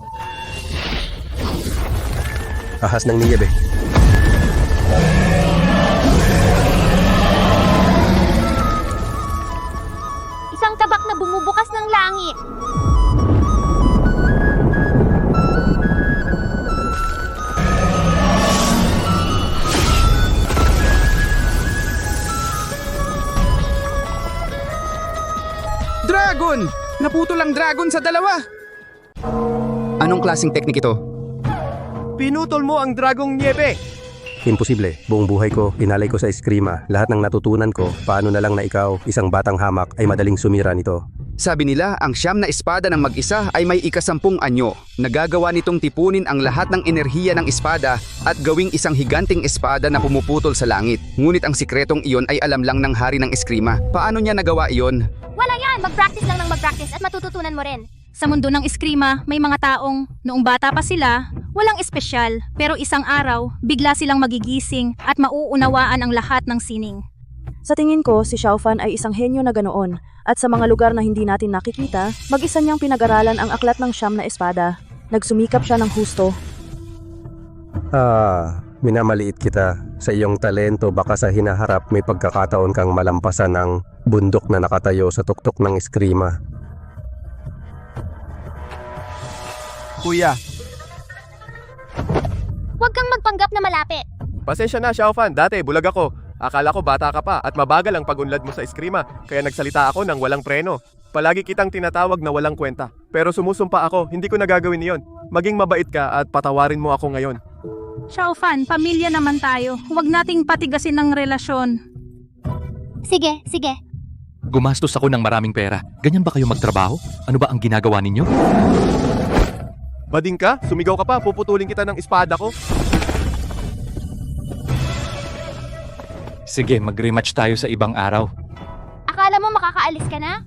Ahas ng niyebe. Isang tabak na bumubukas ng langit. Dragon! Naputol ang dragon sa dalawa! Anong klaseng teknik ito? Pinutol mo ang dragong niebe. Imposible. Buong buhay ko, inalay ko sa eskrima. Lahat ng natutunan ko, paano na lang na ikaw, isang batang hamak, ay madaling sumira nito. Sabi nila, ang 9 na espada ng mag-isa ay may ika-10 anyo. Nagagawa nitong tipunin ang lahat ng enerhiya ng espada at gawing isang higanting espada na pumuputol sa langit. Ngunit ang sikretong iyon ay alam lang ng hari ng eskrima. Paano niya nagawa iyon? Wala yan. Mag-practice lang ng mag-practice at matututunan mo rin. Sa mundo ng eskrima, may mga taong, noong bata pa sila, walang espesyal, pero isang araw, bigla silang magigising at mauunawaan ang lahat ng sining. Sa tingin ko, si Xiaofan ay isang henyo na ganoon, at sa mga lugar na hindi natin nakikita, mag-isa niyang pinag-aralan ang aklat ng 9 na espada. Nagsumikap siya ng husto. Minamaliit kita. Sa iyong talento, baka sa hinaharap may pagkakataon kang malampasan ng bundok na nakatayo sa tuktok ng eskrima. Kuya, Huwag kang magpanggap na malapit. pasensya na, Xiaofan. Dati, bulag ako. Akala ko bata ka pa at mabagal ang pagunlad mo sa eskrima, kaya nagsalita ako ng walang preno. Palagi kitang tinatawag na walang kwenta. Pero sumusumpa ako, hindi ko nagagawin iyon. Maging mabait ka at patawarin mo ako ngayon. Xiaofan, pamilya naman tayo. Huwag nating patigasin ng relasyon. Sige, sige. Gumastos ako ng maraming pera. Ganyan ba kayo magtrabaho? Ano ba ang ginagawa ninyo? Bading ka? Sumigaw ka pa, puputulin kita ng espada ko. Sige, mag-rematch tayo sa ibang araw. Akala mo makakaalis ka na?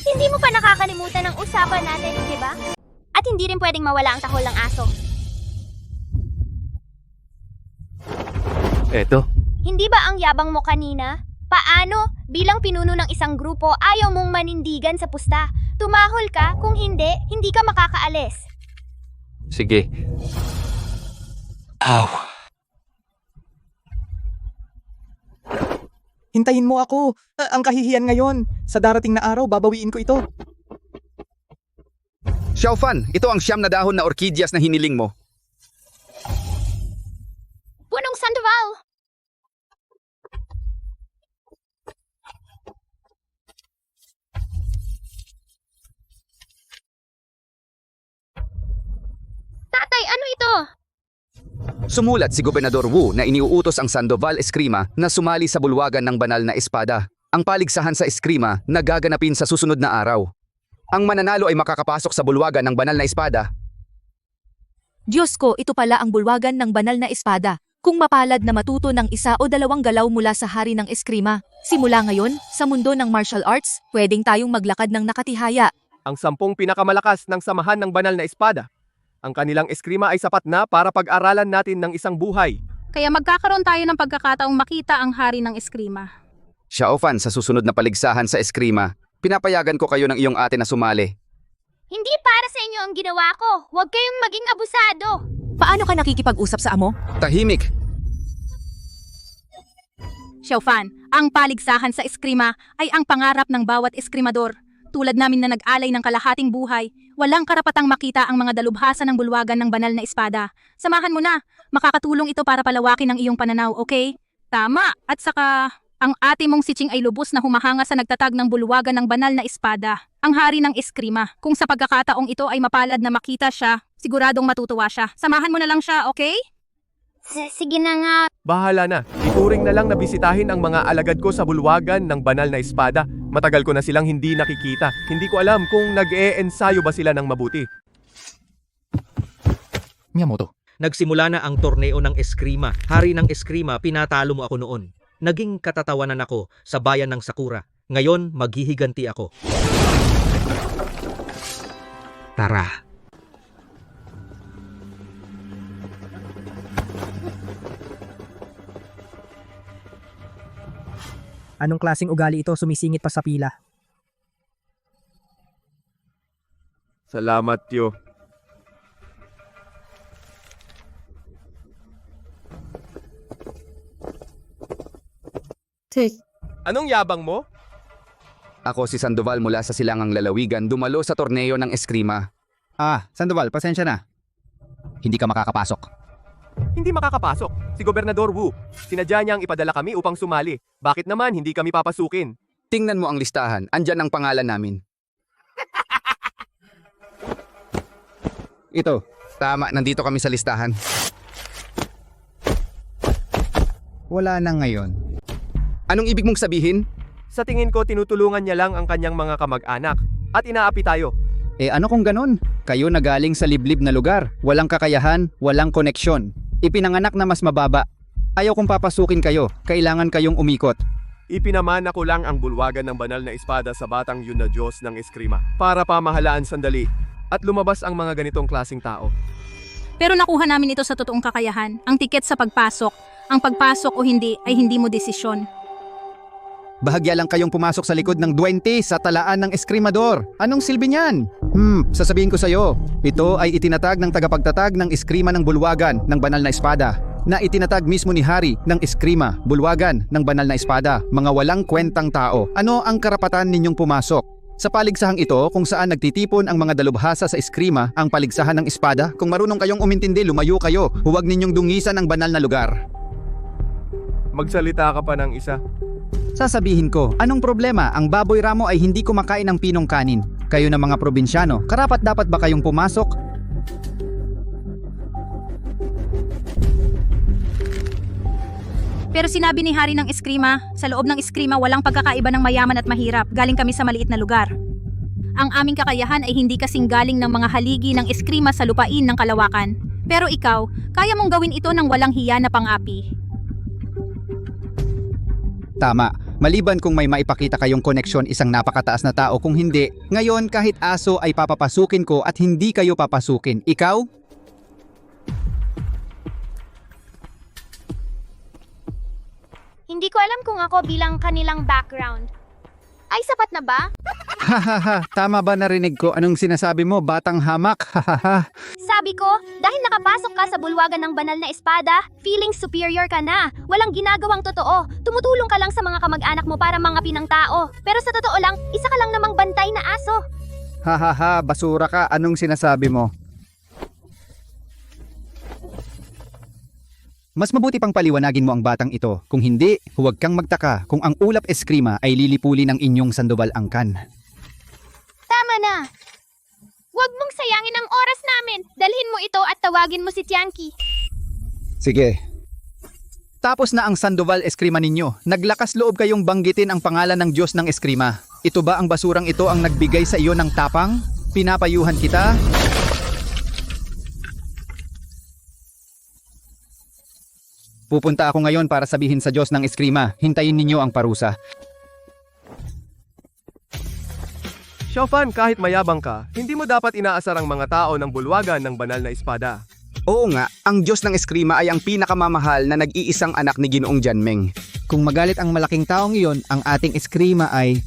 Hindi mo pa nakakalimutan ang usapan natin, di ba? At hindi rin pwedeng mawala ang tahol ng aso. Eto. Hindi ba ang yabang mo kanina? Paano? Bilang pinuno ng isang grupo, ayaw mong manindigan sa pusta. Tumahol ka, kung hindi, hindi ka makakaalis. Sige. Aw. Hintayin mo ako. Ang kahihiyan ngayon. Sa darating na araw, babawiin ko ito. Xiaofan, ito ang siyam na dahon na orkidyas na hiniling mo. Punong sandoval! Tatay, ano ito? Sumulat si Gobernador Wu na iniuutos ang Sandoval Eskrima na sumali sa bulwagan ng banal na espada. Ang paligsahan sa eskrima na gaganapin sa susunod na araw. Ang mananalo ay makakapasok sa bulwagan ng banal na espada. Diyos ko, ito pala ang bulwagan ng banal na espada. Kung mapalad na matuto ng isa o dalawang galaw mula sa hari ng eskrima. Simula ngayon, sa mundo ng martial arts, pwedeng tayong maglakad ng nakatihaya. Ang 10 pinakamalakas ng samahan ng banal na espada. Ang kanilang eskrima ay sapat na para pag-aralan natin ng isang buhay. Kaya magkakaroon tayo ng pagkakataong makita ang hari ng eskrima. Xiaofan, sa susunod na paligsahan sa eskrima, pinapayagan ko kayo ng iyong ate na sumali. Hindi para sa inyo ang ginawa ko. Huwag kayong maging abusado. Paano ka nakikipag-usap sa amo? Tahimik! Xiaofan, ang paligsahan sa eskrima ay ang pangarap ng bawat eskrimador. Tulad namin na nag-alay ng kalahating buhay, walang karapatang makita ang mga dalubhasa ng bulwagan ng banal na espada. Samahan mo na, makakatulong ito para palawakin ang iyong pananaw, okay? Tama, at saka ang ate mong si Ching ay lubos na humahanga sa nagtatag ng bulwagan ng banal na espada, ang hari ng eskrima. Kung sa pagkakataong ito ay mapalad na makita siya, siguradong matutuwa siya. Samahan mo na lang siya, okay? Sige na nga. Bahala na. Ituring na lang na bisitahin ang mga alagad ko sa bulwagan ng banal na espada. Matagal ko na silang hindi nakikita. Hindi ko alam kung nag-e-ensayo ba sila ng mabuti. Miyamoto. Nagsimula na ang torneo ng eskrima. Hari ng eskrima, pinatalo mo ako noon. Naging katatawanan ako sa bayan ng Sakura. Ngayon, maghihiganti ako. Tara. Anong klaseng ugali ito sumisingit pa sa pila? Salamat, Tio. Anong yabang mo? Ako si Sandoval mula sa Silangang Lalawigan dumalo sa torneo ng eskrima. Sandoval, pasensya na. Hindi ka makakapasok. Hindi makakapasok. Si Gobernador Wu. Sinadya niyang ipadala kami upang sumali. Bakit naman hindi kami papasukin? Tingnan mo ang listahan. Andyan ang pangalan namin. Ito. Tama, nandito kami sa listahan. Wala na ngayon. Anong ibig mong sabihin? Sa tingin ko, tinutulungan niya lang ang kanyang mga kamag-anak. At inaapi tayo. Ano kung ganun? Kayo na galing sa liblib na lugar. Walang kakayahan, walang koneksyon. Ipinanganak na mas mababa. Ayaw kong papasukin kayo. Kailangan kayong umikot. Ipinamana ko lang ang bulwagan ng banal na espada sa batang yun na Diyos ng eskrima. Para pamahalaan sandali. At lumabas ang mga ganitong klaseng tao. Pero nakuha namin ito sa totoong kakayahan. Ang tiket sa pagpasok. Ang pagpasok o hindi ay hindi mo desisyon. Bahagya lang kayong pumasok sa likod ng 20 sa talaan ng eskrimador. Anong silbi niyan? Sasabihin ko sa'yo. Ito ay itinatag ng tagapagtatag ng eskrima ng bulwagan ng banal na espada. Na itinatag mismo ni Hari ng eskrima, bulwagan ng banal na espada. Mga walang kwentang tao. Ano ang karapatan ninyong pumasok? Sa paligsahang ito kung saan nagtitipon ang mga dalubhasa sa eskrima ang paligsahan ng espada, kung marunong kayong umintindi, lumayo kayo. Huwag ninyong dungisan ang banal na lugar. Magsalita ka pa ng isa. Sasabihin ko, anong problema? Ang baboy ramo ay hindi kumakain ng pinong kanin. Kayo na mga probinsyano, karapat dapat ba kayong pumasok? Pero sinabi ni Hari ng eskrima, sa loob ng eskrima walang pagkakaiba ng mayaman at mahirap. Galing kami sa maliit na lugar. Ang aming kakayahan ay hindi kasing galing ng mga haligi ng eskrima sa lupain ng kalawakan. Pero ikaw, kaya mong gawin ito ng walang hiya na pang-api. Tama. Maliban kung may maipakita kayong koneksyon isang napakataas na tao, kung hindi, ngayon kahit aso ay papapasukin ko at hindi kayo papasukin. Ikaw? Hindi ko alam kung ako bilang kanilang background. Ay, sapat na ba? Hahaha, tama ba narinig ko? Anong sinasabi mo, batang hamak? Hahaha. Sabi ko, dahil nakapasok ka sa bulwagan ng banal na espada, feeling superior ka na. Walang ginagawang totoo. Tumutulong ka lang sa mga kamag-anak mo para mangapin ng tao. Pero sa totoo lang, isa ka lang namang bantay na aso. Hahaha, basura ka. Anong sinasabi mo? Mas mabuti pang paliwanagin mo ang batang ito. Kung hindi, huwag kang magtaka kung ang ulap eskrima ay lilipuli ng inyong Sandoval angkan. Tama na. Huwag mong sayangin ang oras namin. Dalhin mo ito at tawagin mo si Tiangki. Sige. Tapos na ang Sandoval eskrima ninyo. Naglakas loob kayong banggitin ang pangalan ng Diyos ng eskrima. Ito ba ang basurang ito ang nagbigay sa iyo ng tapang? Pinapayuhan kita? Pupunta ako ngayon para sabihin sa Diyos ng eskrima, hintayin ninyo ang parusa. Xiaofan, kahit mayabang ka, hindi mo dapat inaasar ang mga tao ng bulwagan ng banal na espada. Oo nga, ang Diyos ng eskrima ay ang pinakamamahal na nag-iisang anak ni Ginoong Janmeng. Kung magalit ang malaking taong iyon, ang ating eskrima ay...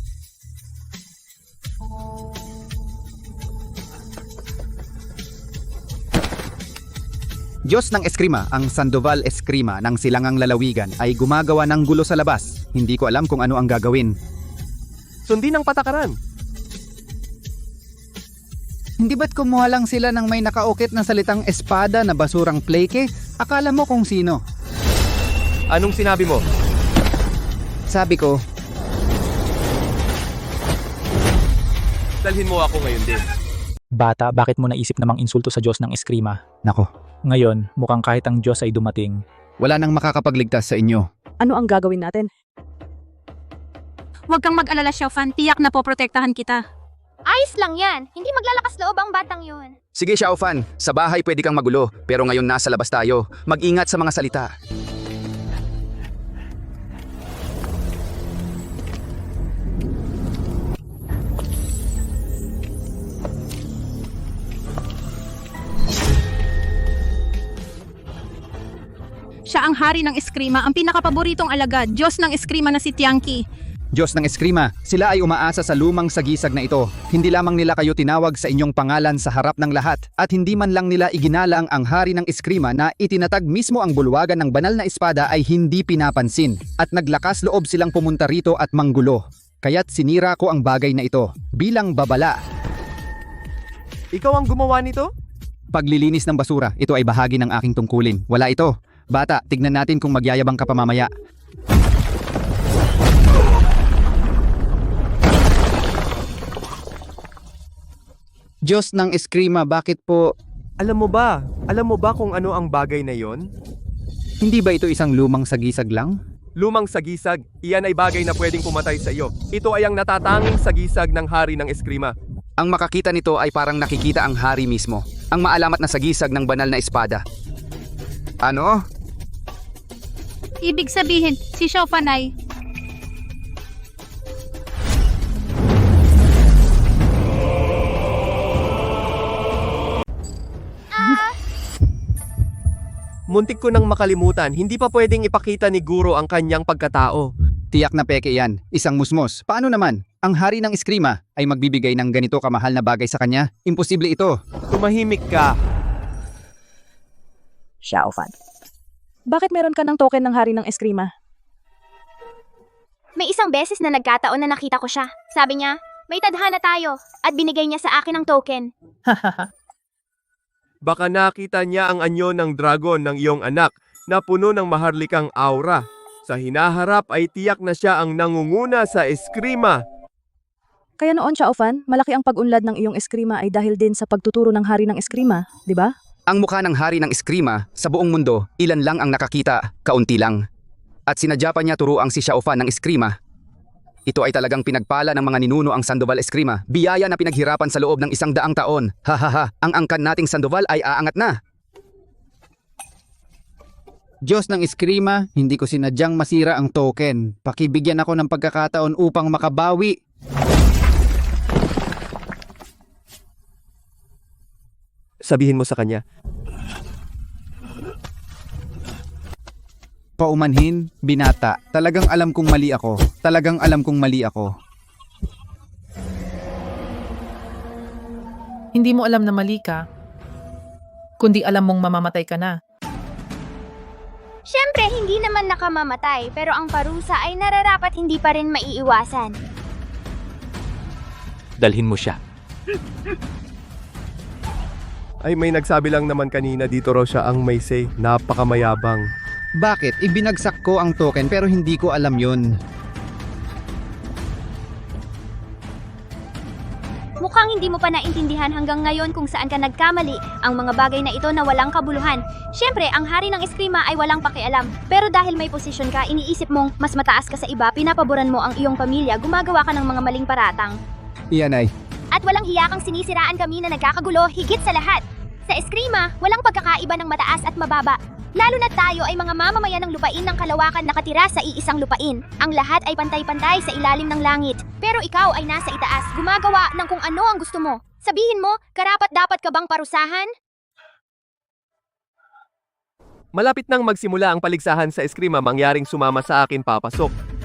Diyos ng eskrima, ang Sandoval eskrima ng silangang lalawigan ay gumagawa ng gulo sa labas. Hindi ko alam kung ano ang gagawin. Sundin ang patakaran. Hindi ba't kumuha lang sila ng may nakaukit na salitang espada na basurang pleke? Akala mo kung sino? Anong sinabi mo? Sabi ko, dalhin mo ako ngayon din. Bata, bakit mo naisip namang insulto sa Diyos ng eskrima? Nako. Ngayon, mukhang kahit ang Diyos ay dumating. Wala nang makakapagligtas sa inyo. Ano ang gagawin natin? Huwag kang mag-alala, Xiaofan. Tiyak na poprotektahan kita. Ayos lang yan. Hindi maglalakas loob ang batang yun. Sige Xiaofan, sa bahay pwede kang magulo, pero ngayon nasa labas tayo. Mag-ingat sa mga salita. Siya ang hari ng eskrima, ang pinakapaboritong alagad, Diyos ng eskrima na si Tiangki. Diyos ng eskrima, sila ay umaasa sa lumang sagisag na ito. Hindi lamang nila kayo tinawag sa inyong pangalan sa harap ng lahat, at hindi man lang nila iginalang ang hari ng eskrima na itinatag mismo ang bulwagan ng banal na espada ay hindi pinapansin, at naglakas loob silang pumunta rito at manggulo. Kaya't sinira ko ang bagay na ito, bilang babala. Ikaw ang gumawa nito? Paglilinis ng basura, ito ay bahagi ng aking tungkulin. Wala ito. Bata, tignan natin kung magyayabang ka pa mamaya. Diyos ng eskrima, bakit po... Alam mo ba kung ano ang bagay na yon? Hindi ba ito isang lumang sagisag lang? Lumang sagisag, iyan ay bagay na pwedeng pumatay sa iyo. Ito ay ang natatanging sagisag ng hari ng eskrima. Ang makakita nito ay parang nakikita ang hari mismo. Ang maalamat na sagisag ng banal na espada. Ano? Ibig sabihin, si Xiaofan ay... Muntik ko nang makalimutan, hindi pa pwedeng ipakita ni Guro ang kanyang pagkatao. Tiyak na peke yan, isang musmos. Paano naman? Ang hari ng eskrima ay magbibigay ng ganito kamahal na bagay sa kanya? Imposible ito. Tumahimik ka. Xiaofan. Bakit meron ka ng token ng hari ng eskrima? May isang beses na nagkataon na nakita ko siya. Sabi niya, may tadhana tayo, at binigay niya sa akin ang token. Baka nakita niya ang anyo ng dragon ng iyong anak na puno ng maharlikang aura. Sa hinaharap ay tiyak na siya ang nangunguna sa eskrima. Kaya noon, Xiaofan, malaki ang pag-unlad ng iyong eskrima ay dahil din sa pagtuturo ng hari ng eskrima, di ba? Ang mukha ng hari ng eskrima sa buong mundo, ilan lang ang nakakita, kaunti lang. At sinadya pa niya turuang si Xiaofan ng eskrima. Ito ay talagang pinagpala ng mga ninuno ang Sandoval eskrima, biyaya na pinaghirapan sa loob ng 100 taon. Hahaha, ang angkan nating Sandoval ay aangat na. Diyos ng Eskrima, hindi ko sinadyang masira ang token. Pakibigyan ako ng pagkakataon upang makabawi. Sabihin mo sa kanya. Paumanhin, binata. Talagang alam kong mali ako. Talagang alam kong mali ako. Hindi mo alam na mali ka, kundi alam mong mamamatay ka na. Siyempre, hindi naman nakamamatay, pero ang parusa ay nararapat hindi pa rin maiiwasan. Dalhin mo siya. Ay may nagsabi lang naman kanina dito raw siya ang may say. Napakamayabang. Bakit? Ibinagsak ko ang token pero hindi ko alam yun. Mukhang hindi mo pa naintindihan hanggang ngayon kung saan ka nagkamali ang mga bagay na ito na walang kabuluhan. Siyempre, ang hari ng Eskrima ay walang pakialam. Pero dahil may posisyon ka, iniisip mong mas mataas ka sa iba, pinapaboran mo ang iyong pamilya, gumagawa ka ng mga maling paratang. Iyan ay. At walang hiya kang sinisiraan kami na nagkakagulo higit sa lahat. Sa Eskrima, walang pagkakaiba ng mataas at mababa. Lalo na tayo ay mga mamamayan ng lupain ng kalawakan nakatira sa iisang lupain. Ang lahat ay pantay-pantay sa ilalim ng langit. Pero ikaw ay nasa itaas, gumagawa ng kung ano ang gusto mo. Sabihin mo, karapat-dapat ka bang parusahan? Malapit nang magsimula ang paligsahan sa Eskrima, mangyaring sumama sa akin papasok.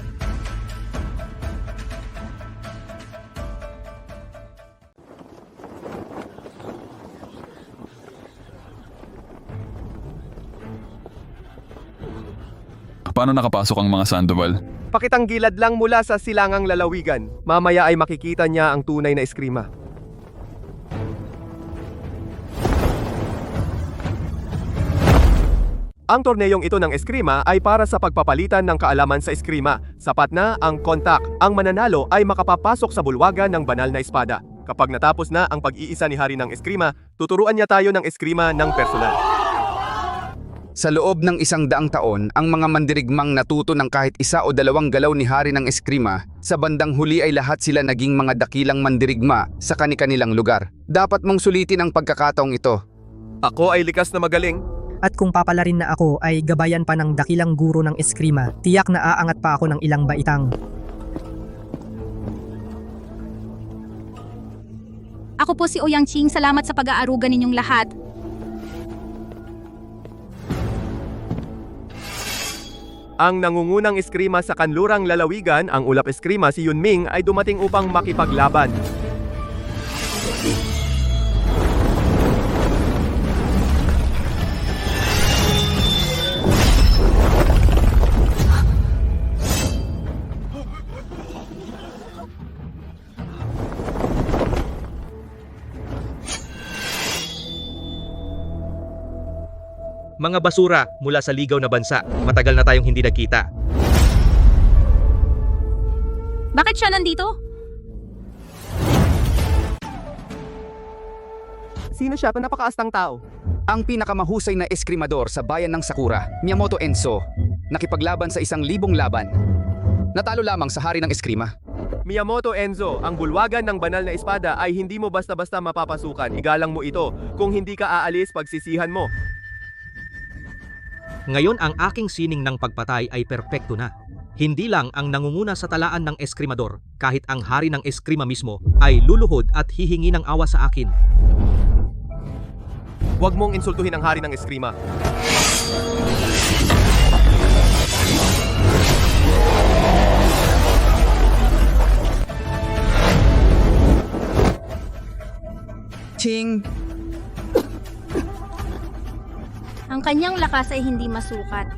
Paano nakapasok ang mga Sandoval? Pakitang gilad lang mula sa silangang lalawigan. Mamaya ay makikita niya ang tunay na Eskrima. Ang torneyong ito ng Eskrima ay para sa pagpapalitan ng kaalaman sa Eskrima. Sapat na ang kontak. Ang mananalo ay makapapasok sa bulwagan ng banal na espada. Kapag natapos na ang pag-iisa ni Hari ng Eskrima, tuturuan niya tayo ng Eskrima ng personal. Sa loob ng 100 taon, ang mga mandirigmang natuto ng kahit isa o dalawang galaw ni Hari ng Eskrima, sa bandang huli ay lahat sila naging mga dakilang mandirigma sa kani-kanilang lugar. Dapat mong sulitin ang pagkakataong ito. Ako ay likas na magaling. At kung papalarin na ako ay gabayan pa ng dakilang guro ng Eskrima, tiyak na aangat pa ako ng ilang baitang. Ako po si Ouyang Ching, salamat sa pag-aaruga ninyong lahat. Ang nangungunang Eskrima sa kanlurang lalawigan, ang ulap Eskrima si Yunming ay dumating upang makipaglaban. Mga basura mula sa ligaw na bansa, matagal na tayong hindi nagkita. Bakit siya nandito? Sino siya? Napakaastang tao. Ang pinakamahusay na eskrimador sa bayan ng Sakura, Miyamoto Enso, nakipaglaban sa 1,000 laban. Natalo lamang sa Hari ng Eskrima. Miyamoto Enzo, ang bulwagan ng banal na espada ay hindi mo basta-basta mapapasukan. Igalang mo ito. Kung hindi ka aalis, pagsisihan mo. Ngayon ang aking sining ng pagpatay ay perpekto na. Hindi lang ang nangunguna sa talaan ng Eskrimador, kahit ang hari ng Eskrima mismo ay luluhod at hihingi ng awa sa akin. Huwag mong insultuhin ang hari ng Eskrima. Ching! Ang kanyang lakas ay hindi masukat.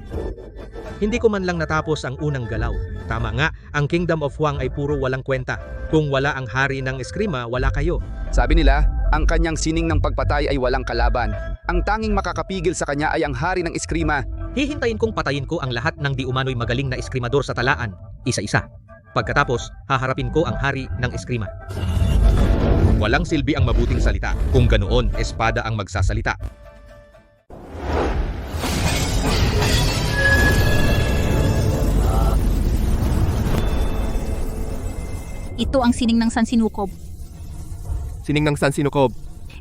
Hindi ko man lang natapos ang unang galaw. Tama nga, ang Kingdom of Huang ay puro walang kwenta. Kung wala ang hari ng Eskrima, wala kayo. Sabi nila, ang kanyang sining ng pagpatay ay walang kalaban. Ang tanging makakapigil sa kanya ay ang Hari ng Eskrima. Hihintayin kong patayin ko ang lahat ng di umano'y magaling na Eskrimador sa talaan, isa-isa. Pagkatapos, haharapin ko ang hari ng Eskrima. Walang silbi ang mabuting salita. Kung ganoon, espada ang magsasalita. Ito ang sining ng Sansinukob. Sining ng Sansinukob.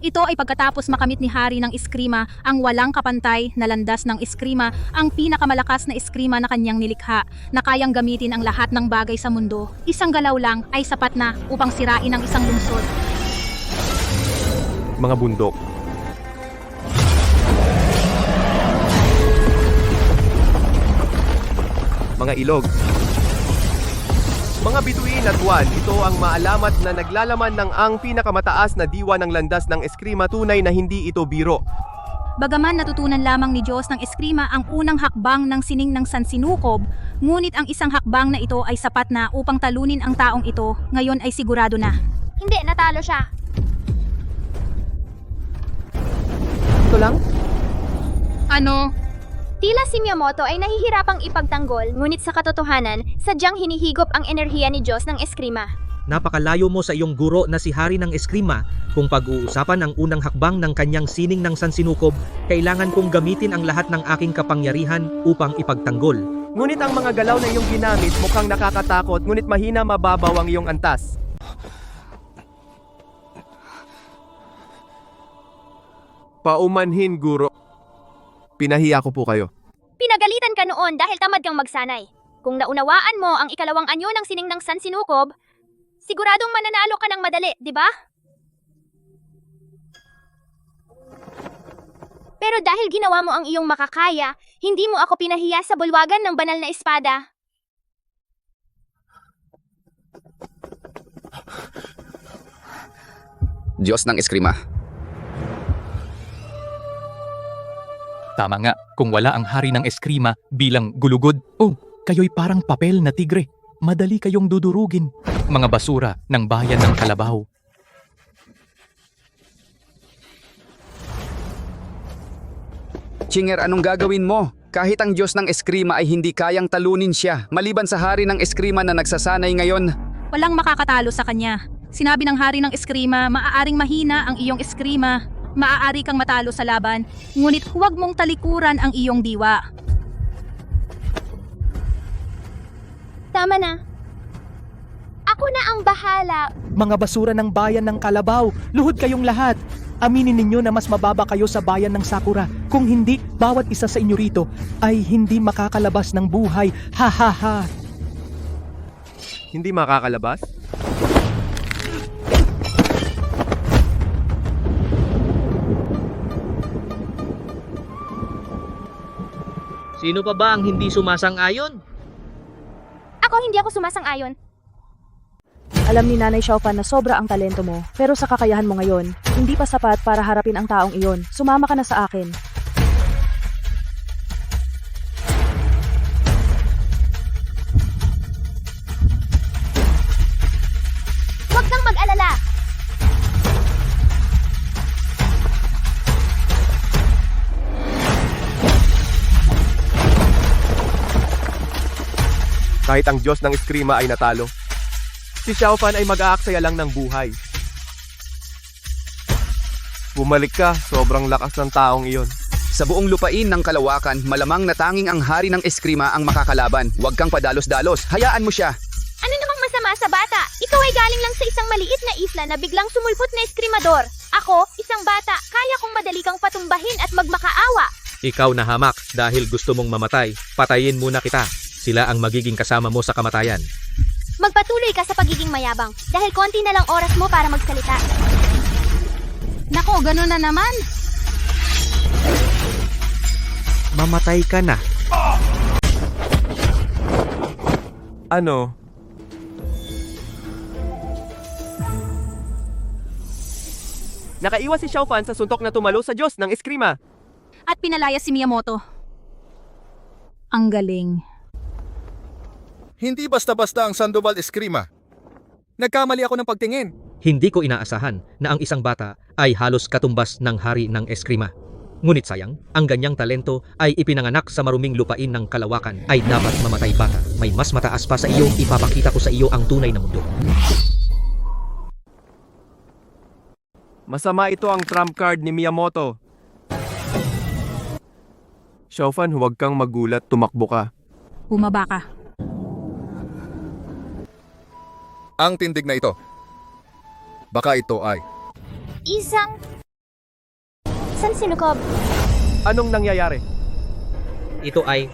Ito ay pagkatapos makamit ni Hari ng Eskrima ang walang kapantay na landas ng Eskrima, ang pinakamalakas na Eskrima na kanyang nilikha, na kayang gamitin ang lahat ng bagay sa mundo. Isang galaw lang ay sapat na upang sirain ang isang lungsod. Mga bundok. Mga ilog. Mga bituin at buwan, ito ang maalamat na naglalaman ng ang pinakamataas na diwa ng landas ng Eskrima, tunay na hindi ito biro. Bagaman natutunan lamang ni Diyos ng Eskrima ang unang hakbang ng sining ng Sansinukob, ngunit ang isang hakbang na ito ay sapat na upang talunin ang taong ito, ngayon ay sigurado na. Hindi, natalo siya. Ito lang? Ano? Tila si Miyamoto ay nahihirapang ipagtanggol, ngunit sa katotohanan, sadyang hinihigop ang enerhiya ni Diyos ng Eskrima. Napakalayo mo sa iyong guro na si Hari ng Eskrima. Kung pag-uusapan ang unang hakbang ng kanyang sining ng Sansinukob, kailangan kong gamitin ang lahat ng aking kapangyarihan upang ipagtanggol. Ngunit ang mga galaw na iyong ginamit mukhang nakakatakot, ngunit mahina mababaw ang iyong antas. Paumanhin, guro. Pinahiya ko po kayo. Pinagalitan ka noon dahil tamad kang magsanay. Kung naunawaan mo ang ikalawang anyo ng sining ng Sansinukob, siguradong mananalo ka ng madali, di ba? Pero dahil ginawa mo ang iyong makakaya, hindi mo ako pinahiya sa bulwagan ng banal na espada. Diyos ng Eskrima. Tama nga, kung wala ang Hari ng Eskrima bilang gulugod, kayo'y parang papel na tigre. Madali kayong dudurugin. Mga basura ng bayan ng Kalabaw. Chinger, anong gagawin mo? Kahit ang Diyos ng Eskrima ay hindi kayang talunin siya, maliban sa Hari ng Eskrima na nagsasanay ngayon. Walang makakatalo sa kanya. Sinabi ng Hari ng Eskrima, maaaring mahina ang iyong Eskrima. Maaari kang matalo sa laban, ngunit huwag mong talikuran ang iyong diwa. Tama na. Ako na ang bahala. Mga basura ng bayan ng Kalabaw, luhod kayong lahat. Aminin ninyo na mas mababa kayo sa bayan ng Sakura. Kung hindi, bawat isa sa inyo rito ay hindi makakalabas ng buhay. Ha ha ha. Hindi makakalabas? Sino pa ba ang hindi sumasang-ayon? Ako hindi ako sumasang-ayon. Alam ni Nanay Xiaofan na sobra ang talento mo, pero sa kakayahan mo ngayon, hindi pa sapat para harapin ang taong iyon. Sumama ka na sa akin. Huwag kang mag-alala. Kahit ang Diyos ng Eskrima ay natalo, si Xiaofan ay mag-aaksaya lang ng buhay. Bumalik ka, sobrang lakas ng taong iyon. Sa buong lupain ng Kalawakan, malamang na tanging ang Hari ng Eskrima ang makakalaban. Huwag kang padalos-dalos, hayaan mo siya. Ano namang masama sa bata? Ikaw ay galing lang sa isang maliit na isla na biglang sumulpot na eskrimador. Ako, isang bata, kaya kong madali kang patumbahin at magmakaawa. Ikaw na hamak dahil gusto mong mamatay. Patayin muna kita. Sila ang magiging kasama mo sa kamatayan. Magpatuloy ka sa pagiging mayabang dahil konti na lang oras mo para magsalita. Nako, gano'n na naman. Mamatay ka na. Ano? Nakaiwas si Xiaofan sa suntok na tumalo sa Diyos ng Eskrima. At pinalaya si Miyamoto. Ang galing. Hindi basta-basta ang Sandoval Eskrima. Nagkamali ako ng pagtingin. Hindi ko inaasahan na ang isang bata ay halos katumbas ng Hari ng Eskrima. Ngunit sayang, ang ganyang talento ay ipinanganak sa maruming lupain ng Kalawakan. Ay dapat mamatay bata. May mas mataas pa sa iyo, ipapakita ko sa iyo ang tunay na mundo. Masama ito ang trump card ni Miyamoto. Xiaofan, huwag kang magulat, tumakbo ka. Bumaba ka. Ang tindig na ito. Baka ito ay Isang Sansinukob. Anong nangyayari? Ito ay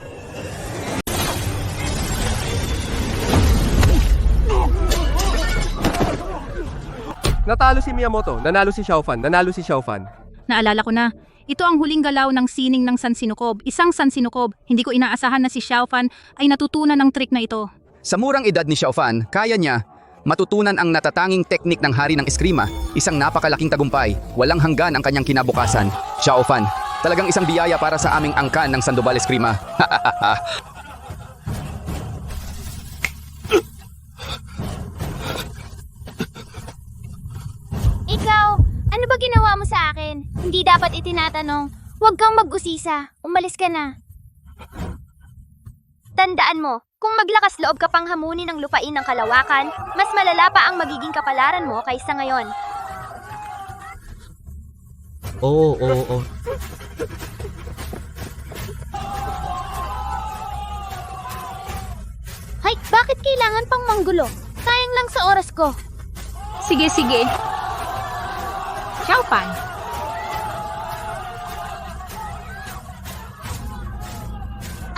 Natalo si Miyamoto, nanalo si Xiaofan, nanalo si Xiaofan. Naalala ko na. Ito ang huling galaw ng sining ng Sansinukob. Isang Sansinukob. Hindi ko inaasahan na si Xiaofan ay natutunan ng trick na ito. Sa murang edad ni Xiaofan, kaya niya matutunan ang natatanging teknik ng hari ng eskrima, isang napakalaking tagumpay, walang hanggan ang kanyang kinabukasan. Xiaofan, talagang isang biyaya para sa aming angkan ng Sandoval Eskrima. Ikaw, ano ba ginawa mo sa akin? Hindi dapat itinatanong. Huwag kang mag-usisa. Umalis ka na. Tandaan mo, kung maglakas loob ka pang hamunin ng lupain ng kalawakan, mas malala pa ang magiging kapalaran mo kaysa ngayon. Oo. Hay, bakit kailangan pang manggulo? Sayang lang sa oras ko. Sige. Xiaofan.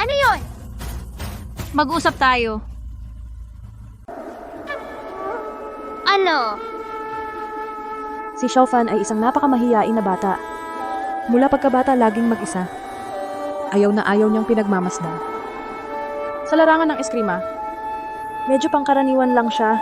Ano yon? Mag-usap tayo. Ano? Si Xiaofan ay isang napakamahiyain na bata. Mula pagkabata laging mag-isa. Ayaw na ayaw niyang pinagmamasdan. Sa larangan ng eskrima, medyo pangkaraniwan lang siya.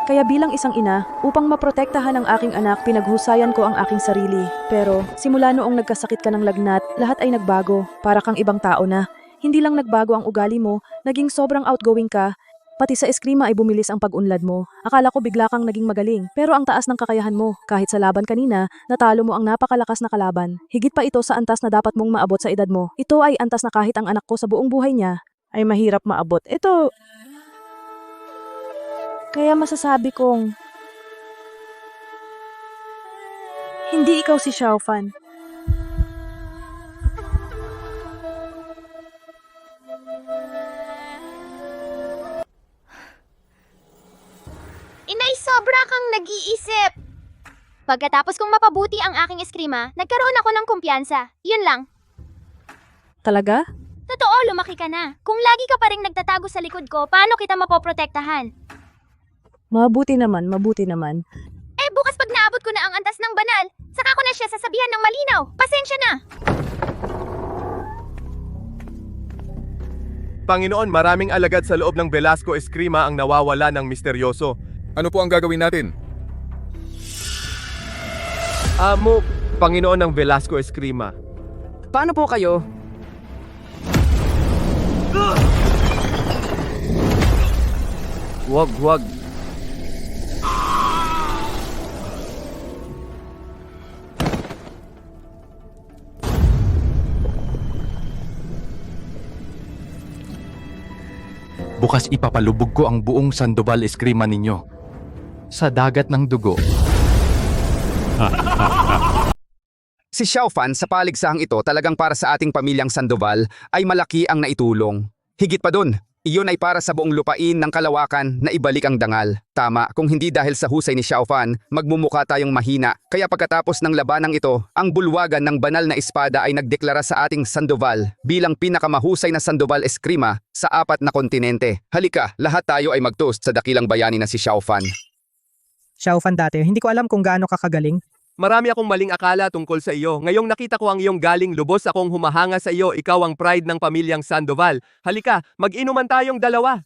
Kaya bilang isang ina, upang maprotektahan ang aking anak, pinaghusayan ko ang aking sarili. Pero simula noong nagkasakit ka ng lagnat, lahat ay nagbago. Para kang ibang tao na. Hindi lang nagbago ang ugali mo, naging sobrang outgoing ka. Pati sa eskrima ay bumilis ang pag-unlad mo. Akala ko bigla kang naging magaling. Pero ang taas ng kakayahan mo, kahit sa laban kanina, natalo mo ang napakalakas na kalaban. Higit pa ito sa antas na dapat mong maabot sa edad mo. Ito ay antas na kahit ang anak ko sa buong buhay niya ay mahirap maabot. Ito... Kaya masasabi kong... Hindi ikaw si Xiaofan. Inay, sobra kang nag-iisip. Pagkatapos kong mapabuti ang aking eskrima, nagkaroon ako ng kumpiyansa. Yun lang. Talaga? Totoo, lumaki ka na. Kung lagi ka pa rin nagtatago sa likod ko, paano kita mapoprotektahan? Mabuti naman. Eh, bukas pag naabot ko na ang antas ng banal, saka ko na siya sasabihan ng malinaw. Pasensya na. Panginoon, maraming alagad sa loob ng Velasco Eskrima ang nawawala ng misteryoso. Ano po ang gagawin natin? Amo, Panginoon ng Velasco Eskrima. Paano po kayo? Wag. Bukas ipapalubog ko ang buong Sandoval Eskrima ninyo sa dagat ng dugo. Si Xiaofan sa paligsahang ito talagang para sa ating pamilyang Sandoval ay malaki ang naitulong. Higit pa dun, iyon ay para sa buong lupain ng kalawakan na ibalik ang dangal. Tama, kung hindi dahil sa husay ni Xiaofan, magmumukha tayong mahina. Kaya pagkatapos ng labanang ito, ang bulwagan ng banal na espada ay nagdeklara sa ating Sandoval bilang pinakamahusay na Sandoval Eskrima sa 4 na kontinente. Halika, lahat tayo ay mag-toast sa dakilang bayani na si Xiaofan. Xiaofan dati, hindi ko alam kung gaano kakagaling. Marami akong maling akala tungkol sa iyo. Ngayong nakita ko ang iyong galing, lubos akong humahanga sa iyo. Ikaw ang pride ng pamilyang Sandoval. Halika, mag-inuman tayong dalawa.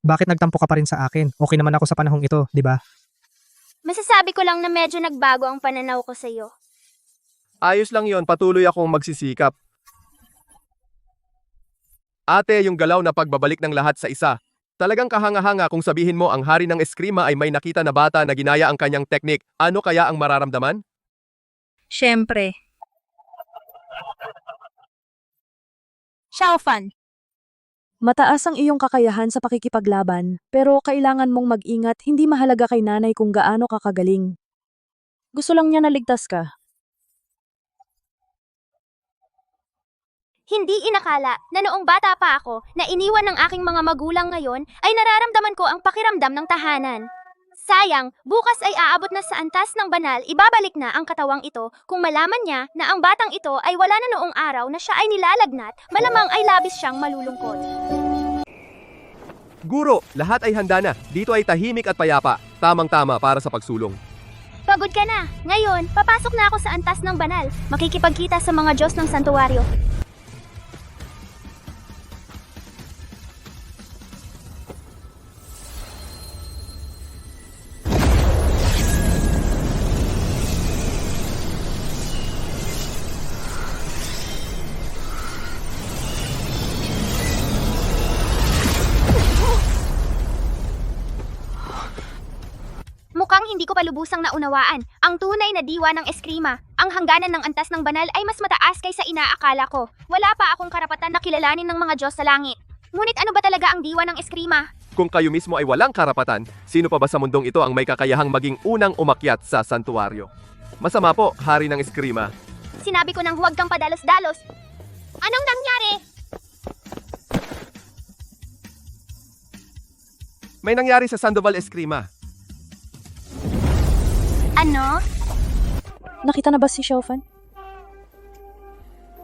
Bakit nagtampo ka pa rin sa akin? Okay naman ako sa panahong ito, di ba? Masasabi ko lang na medyo nagbago ang pananaw ko sa iyo. Ayos lang yon, patuloy akong magsisikap. Ate, yung galaw na pagbabalik ng lahat sa isa. Talagang kahanga-hanga kung sabihin mo ang hari ng eskrima ay may nakita na bata na ginaya ang kanyang teknik. Ano kaya ang mararamdaman? Siyempre. Xiaofan. Mataas ang iyong kakayahan sa pakikipaglaban, pero kailangan mong mag-ingat, hindi mahalaga kay nanay kung gaano ka kagaling. Gusto lang niya na ligtas ka. Hindi inakala na noong bata pa ako na iniwan ng aking mga magulang ngayon ay nararamdaman ko ang pakiramdam ng tahanan. Sayang, bukas ay aabot na sa antas ng banal, ibabalik na ang katawang ito. Kung malaman niya na ang batang ito ay wala na noong araw na siya ay nilalagnat, malamang ay labis siyang malulungkot. Guro, lahat ay handa na. Dito ay tahimik at payapa. Tamang-tama para sa pagsulong. Pagod ka na. Ngayon, papasok na ako sa antas ng banal. Makikipagkita sa mga Diyos ng santuwaryo. Mukhang hindi ko pa lubusang naunawaan ang tunay na diwa ng Eskrima. Ang hangganan ng antas ng banal ay mas mataas kaysa inaakala ko. Wala pa akong karapatan na kilalanin ng mga Diyos sa langit. Ngunit ano ba talaga ang diwa ng Eskrima? Kung kayo mismo ay walang karapatan, sino pa ba sa mundong ito ang may kakayahang maging unang umakyat sa santuwaryo? Masama po, hari ng Eskrima. Sinabi ko nang huwag kang padalos-dalos. Anong nangyari? May nangyari sa Sandoval Eskrima. Ano? Nakita na ba si Xiaofan?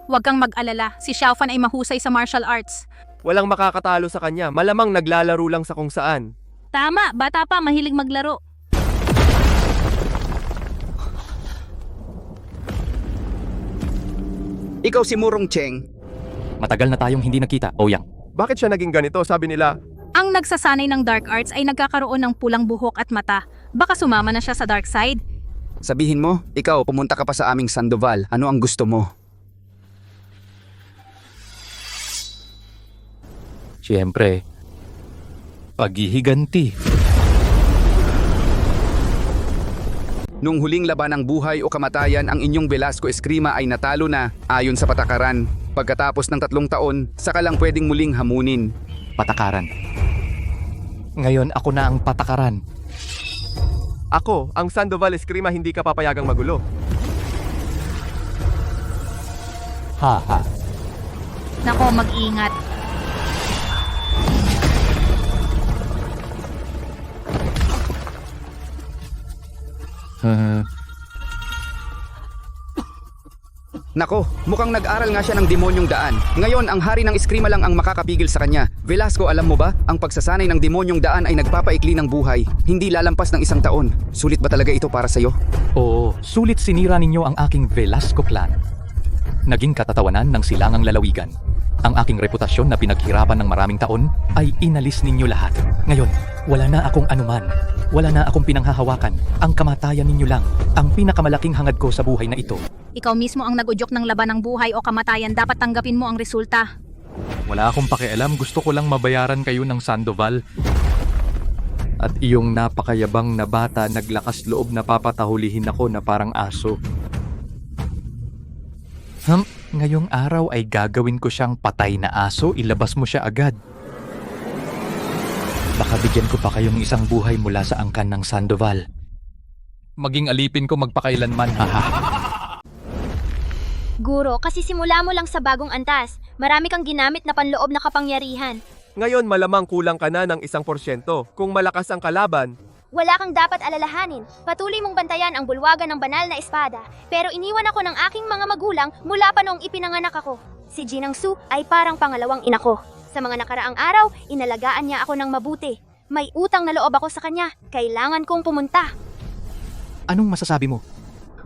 Huwag kang mag-alala, si Xiaofan ay mahusay sa martial arts. Walang makakatalo sa kanya, malamang naglalaro lang sa kung saan. Tama, bata pa, mahilig maglaro. Ikaw si Murong Cheng. Matagal na tayong hindi nakita, Ouyang. Bakit siya naging ganito? Sabi nila, Ang nagsasanay ng dark arts ay nagkakaroon ng pulang buhok at mata. Baka sumama na siya sa dark side. Sabihin mo, ikaw pumunta ka pa sa aming Sandoval. Ano ang gusto mo? Siyempre, paghihiganti. Nung huling laban ng buhay o kamatayan, ang inyong Velasco Eskrima ay natalo na ayon sa patakaran. Pagkatapos ng 3 taon, saka lang pwedeng muling hamunin. Patakaran. Ngayon ako na ang patakaran. ako, ang Sandoval Eskrima, hindi ka papayagang magulo. Ha. Nako, mag-ingat. Nako, mukhang nag-aral nga siya ng demonyong daan. Ngayon, ang hari ng Eskrima lang ang makakapigil sa kanya. Velasco, alam mo ba, ang pagsasanay ng demonyong daan ay nagpapaikli ng buhay. Hindi lalampas ng 1 taon. Sulit ba talaga ito para sa'yo? Oo, sulit sinira ninyo ang aking Velasco clan. Naging katatawanan ng silangang lalawigan. Ang aking reputasyon na pinaghirapan ng maraming taon ay inalis ninyo lahat. Ngayon, wala na akong anuman. Wala na akong pinanghahawakan. Ang kamatayan ninyo lang ang pinakamalaking hangad ko sa buhay na ito. Ikaw mismo ang nagudyok ng laban ng buhay o kamatayan, dapat tanggapin mo ang resulta. Wala akong pakialam, gusto ko lang mabayaran kayo ng Sandoval. At iyong napakayabang na bata, naglakas loob na papatahulihin ako na parang aso. Ngayong araw ay gagawin ko siyang patay na aso, ilabas mo siya agad. Baka bigyan ko pa kayong isang buhay mula sa angkan ng Sandoval. Maging alipin ko magpakailanman, haha. Guro, kasi simula mo lang sa bagong antas. Marami kang ginamit na panloob na kapangyarihan. Ngayon malamang kulang ka na ng 1%. Kung malakas ang kalaban, Wala kang dapat alalahanin. Patuloy mong bantayan ang bulwagan ng banal na espada. Pero iniwan ako ng aking mga magulang mula pa noong ipinanganak ako. Si Jinang Su ay parang pangalawang ina ko. Sa mga nakaraang araw, inalagaan niya ako ng mabuti. May utang na loob ako sa kanya. Kailangan kong pumunta. Anong masasabi mo?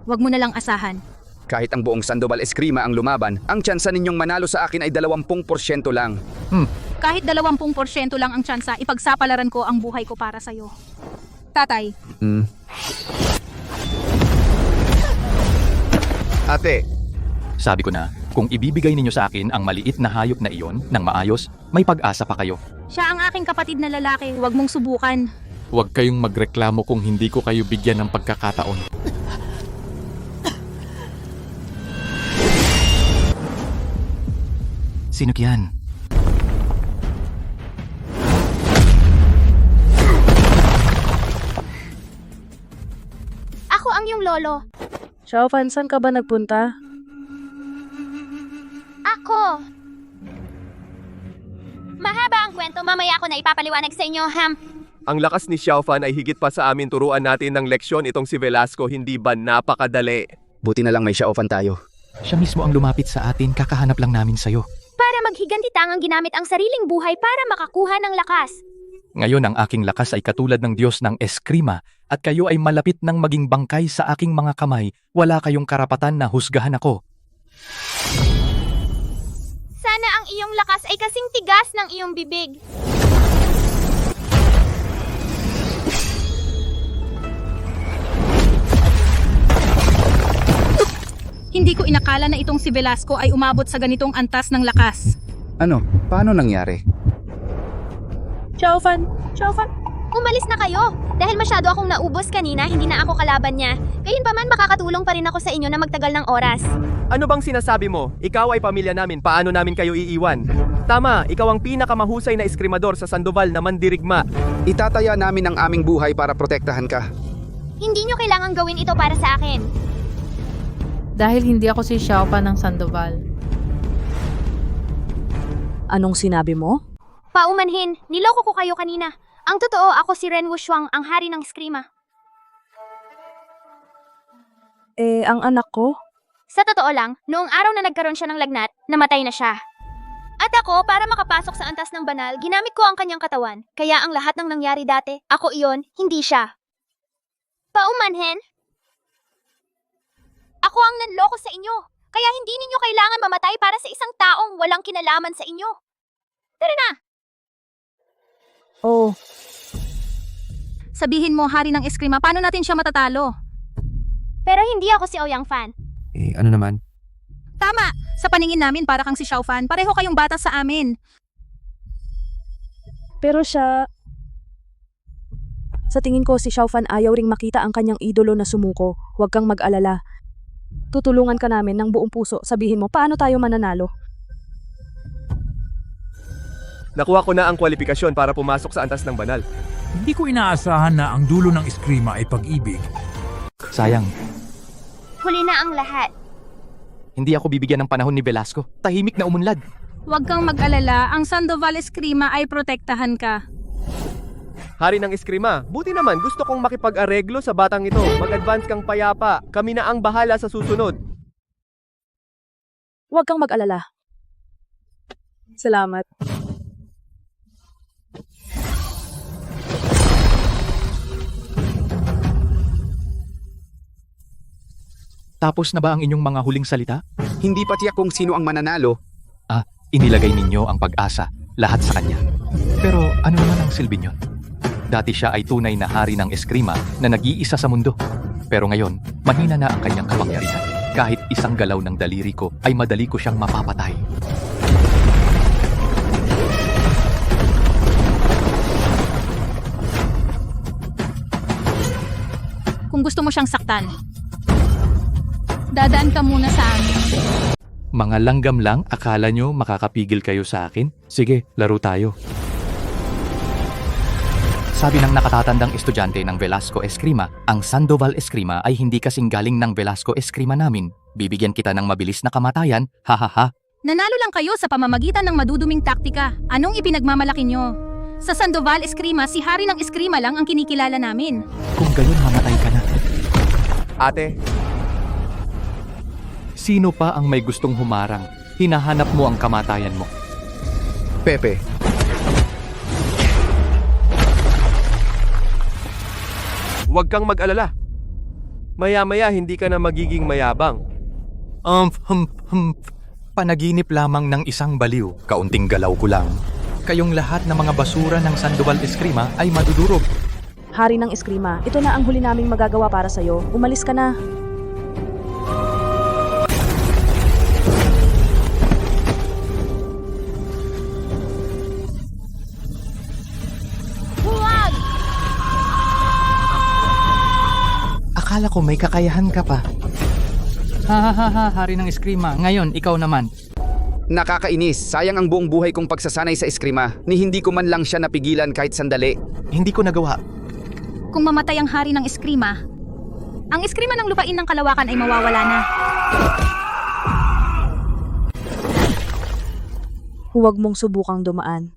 Huwag mo na lang asahan. Kahit ang buong Sandoval Eskrima ang lumaban, ang tsansa ninyong manalo sa akin ay 20% lang. Kahit 20% lang ang tsansa, ipagsapalaran ko ang buhay ko para sa'yo. Tatay. Ate. Sabi ko na, kung ibibigay ninyo sa akin ang maliit na hayop na iyon ng maayos, may pag-asa pa kayo. Siya ang aking kapatid na lalaki, huwag mong subukan. Huwag kayong magreklamo kung hindi ko kayo bigyan ng pagkakataon. Sino yan? Ako ang iyong lolo. Xiaofan, saan ka ba nagpunta? Ako. Mahaba ang kwento, mamaya ako na ipapaliwanag sa inyo, Ham. Ang lakas ni Xiaofan ay higit pa sa amin. Turuan natin ng leksyon itong si Velasco, hindi ba napakadali? Buti na lang may Xiaofan tayo. Siya mismo ang lumapit sa atin, kakahanap lang namin sa'yo. Para maghiganti tangang ginamit ang sariling buhay para makakuha ng lakas. Ngayon ang aking lakas ay katulad ng Diyos ng Eskrima at kayo ay malapit ng maging bangkay sa aking mga kamay. Wala kayong karapatan na husgahan ako. Sana ang iyong lakas ay kasing tigas ng iyong bibig. Hindi ko inakala na itong si Velasco ay umabot sa ganitong antas ng lakas. Ano? Paano nangyari? Xiaofan! Umalis na kayo! Dahil masyado akong naubos kanina, hindi na ako kalaban niya. Gayunpaman makakatulong pa rin ako sa inyo na magtagal ng oras. Ano bang sinasabi mo? Ikaw ay pamilya namin, paano namin kayo iiwan? Tama, ikaw ang pinakamahusay na eskrimador sa Sandoval na mandirigma. Itataya namin ang aming buhay para protektahan ka. Hindi nyo kailangang gawin ito para sa akin. Dahil hindi ako si Xiaopan ng Sandoval. Anong sinabi mo? Paumanhin, niloko ko kayo kanina. Ang totoo, ako si Ren Wushuang, ang hari ng Eskrima. Ang anak ko? Sa totoo lang, noong araw na nagkaroon siya ng lagnat, namatay na siya. At ako, para makapasok sa antas ng banal, ginamit ko ang kanyang katawan. Kaya ang lahat ng nangyari dati, ako iyon, hindi siya. Paumanhin? Ako ang nanloko sa inyo. Kaya hindi ninyo kailangan mamatay para sa isang taong walang kinalaman sa inyo. Tara na! Oh, Sabihin mo, hari ng Eskrima, paano natin siya matatalo? Pero hindi ako si Ouyang Fan. Ano naman? Tama! Sa paningin namin, para kang si Xiaofan. Pareho kayong bata sa amin. pero siya... Sa tingin ko si Xiaofan ayaw ring makita ang kanyang idolo na sumuko. Huwag kang mag-alala. Tutulungan ka namin ng buong puso. Sabihin mo, paano tayo mananalo? Nakuha ko na ang kwalifikasyon para pumasok sa antas ng banal. Hindi ko inaasahan na ang dulo ng Eskrima ay pag-ibig. Sayang, Huli na ang lahat. hindi ako bibigyan ng panahon ni Velasco. Tahimik na umunlad. Huwag kang mag-alala, ang Sandoval Eskrima ay protektahan ka. Hari ng Eskrima, buti naman gusto kong makipag-areglo sa batang ito. Mag-advance kang payapa. Kami na ang bahala sa susunod. Huwag kang mag-alala. Salamat. Tapos na ba ang inyong mga huling salita? Hindi pa tiyak kung sino ang mananalo. Inilagay ninyo ang pag-asa, lahat sa kanya. Pero ano naman ang silbi niyon? Dati siya ay tunay na hari ng Eskrima na nag-iisa sa mundo. Pero ngayon, mahina na ang kanyang kapangyarihan. Kahit isang galaw ng daliri ko ay madali ko siyang mapapatay. Kung gusto mo siyang saktan, dadaan ka muna sa amin. Mga langgam lang, akala nyo makakapigil kayo sa akin? Sige, laro tayo. Sabi ng nakatatandang estudyante ng Velasco Eskrima, ang Sandoval Eskrima ay hindi kasing galing ng Velasco Eskrima namin. Bibigyan kita ng mabilis na kamatayan, hahaha. Nanalo lang kayo sa pamamagitan ng maduduming taktika. Anong ipinagmamalaki nyo? Sa Sandoval Eskrima, si hari ng Eskrima lang ang kinikilala namin. Kung gayon, mamatay ka na. Ate, Sino pa ang may gustong humarang? Hinahanap mo ang kamatayan mo. Pepe, huwag kang mag-alala. Maya-maya hindi ka na magiging mayabang. Panaginip lamang ng isang baliw. Kaunting galaw ko lang. Kayong lahat ng mga basura ng Sandoval Eskrima ay madudurog. Hari ng Eskrima, ito na ang huli naming magagawa para sa'yo. Umalis ka na. Huwag! Akala ko may kakayahan ka pa. Hari ng Eskrima. Ngayon, ikaw naman. nakakainis. Sayang ang buong buhay kong pagsasanay sa Eskrima, ni hindi ko man lang siya napigilan kahit sandali. Hindi ko nagawa. Kung mamatay ang hari ng Eskrima, ang Eskrima ng lupain ng Kalawakan ay mawawala na. Huwag mong subukang dumaan.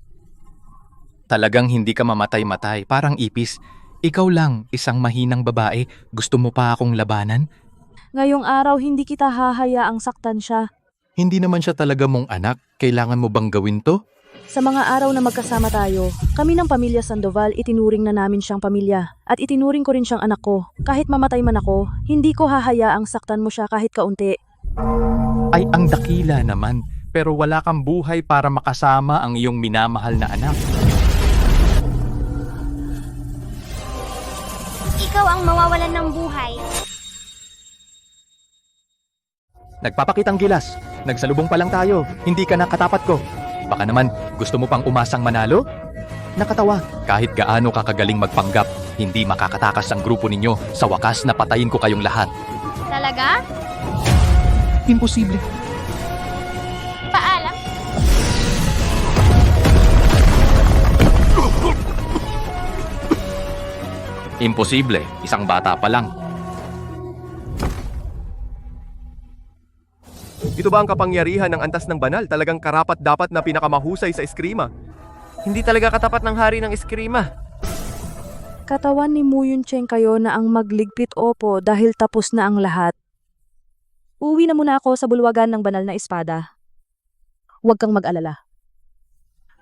Talagang hindi ka mamatay-matay, parang ipis. Ikaw lang, isang mahinang babae, gusto mo pa akong labanan? Ngayong araw hindi kita hahayaang saktan siya. Hindi naman siya talaga mong anak, kailangan mo bang gawin to? Sa mga araw na magkasama tayo, kami ng pamilya Sandoval itinuring na namin siyang pamilya at itinuring ko rin siyang anak ko. Kahit mamatay man ako, hindi ko hahayaang saktan mo siya kahit kaunti. Ay, ang dakila naman, pero wala kang buhay para makasama ang iyong minamahal na anak. Ikaw ang mawawalan ng buhay. Nagpapakitang gilas, nagsalubong pa lang tayo, hindi ka nakatapat ko. Baka naman, gusto mo pang umasang manalo? Nakatawa, kahit gaano kakagaling magpanggap, hindi makakatakas ang grupo ninyo. Sa wakas, napatayin ko kayong lahat. Talaga? Imposible. Paalam? Imposible, isang bata pa lang. Ito ba ang kapangyarihan ng antas ng banal? Talagang karapat-dapat na pinakamahusay sa eskrima. Hindi talaga katapat ng hari ng eskrima. Katawan ni Muyun Cheng kayo na ang magligpit opo dahil tapos na ang lahat. Uwi na muna ako sa bulwagan ng banal na espada. Huwag kang mag-alala.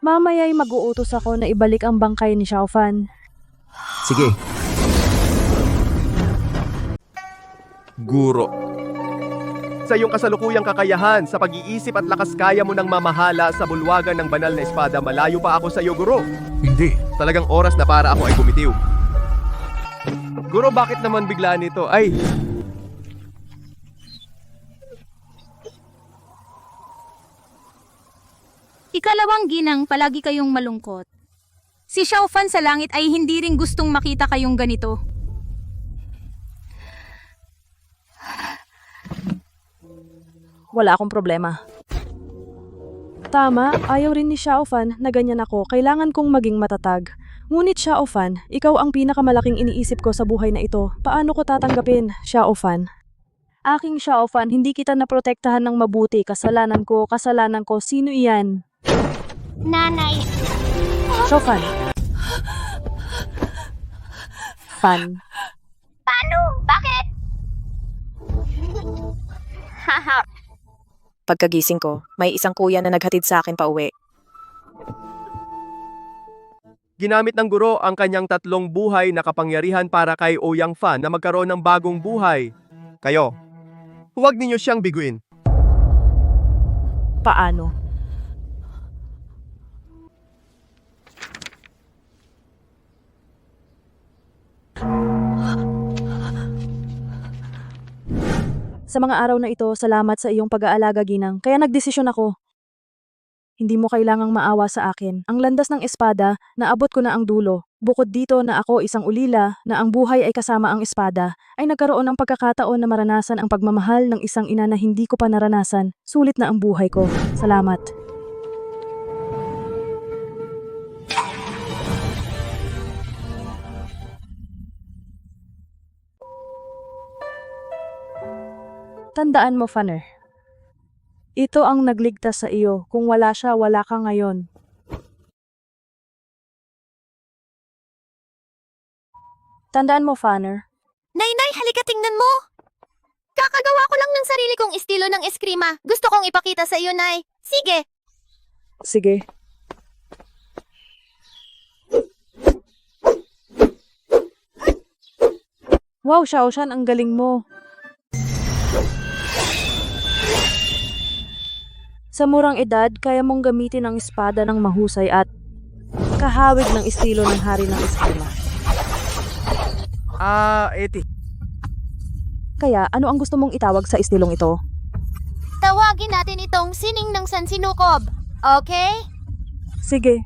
Mamaya'y mag-uutos ako na ibalik ang bangkay ni Xiaofan. Sige. Guro. Sa iyong kasalukuyang kakayahan, sa pag-iisip at lakas kaya mo ng mamahala sa bulwagan ng banal na espada, malayo pa ako sa iyo, Guro. Hindi. Talagang oras na para ako ay bumitiw. Guro, bakit naman bigla nito? Ay, Ikalawang ginang, palagi kayong malungkot. Si Xiaofan sa langit ay hindi rin gustong makita kayong ganito. Wala akong problema. Tama, ayaw rin ni Xiaofan na ganyan ako. Kailangan kong maging matatag. Ngunit Xiaofan, ikaw ang pinakamalaking iniisip ko sa buhay na ito. Paano ko tatanggapin, Xiaofan? Aking Xiaofan, hindi kita naprotektahan ng mabuti. Kasalanan ko. Sino iyan? Nanay. Xiaofan. Fan. Paano? Bakit? Haha. Pagkagising ko, may isang kuya na naghatid sa akin pa uwi. ginamit ng guro ang kanyang 3 buhay na kapangyarihan para kay Ouyang Fan na magkaroon ng bagong buhay. Kayo, huwag ninyo siyang biguin. Paano? Sa mga araw na ito, salamat sa iyong pag-aalaga, Ginang. Kaya nagdesisyon ako. Hindi mo kailangang maawa sa akin. Ang landas ng espada, naabot ko na ang dulo. Bukod dito na ako isang ulila, na ang buhay ay kasama ang espada, ay nagkaroon ng pagkakataon na maranasan ang pagmamahal ng isang ina na hindi ko pa naranasan. Sulit na ang buhay ko. Salamat. Tandaan mo, Fanner. Ito ang nagligtas sa iyo. Kung wala siya, wala ka ngayon. Tandaan mo, Fanner. Nay, halika tingnan mo! Kakagawa ko lang ng sarili kong estilo ng eskrima. Gusto kong ipakita sa iyo, Nay. Sige! Sige. Wow, Xiaoshan, ang galing mo. Sa murang edad, kaya mong gamitin ang espada ng mahusay at kahawig ng estilo ng hari ng eskrima. Eti. Kaya, ano ang gusto mong itawag sa estilong ito? Tawagin natin itong sining ng Sansinukob. Okay? Sige.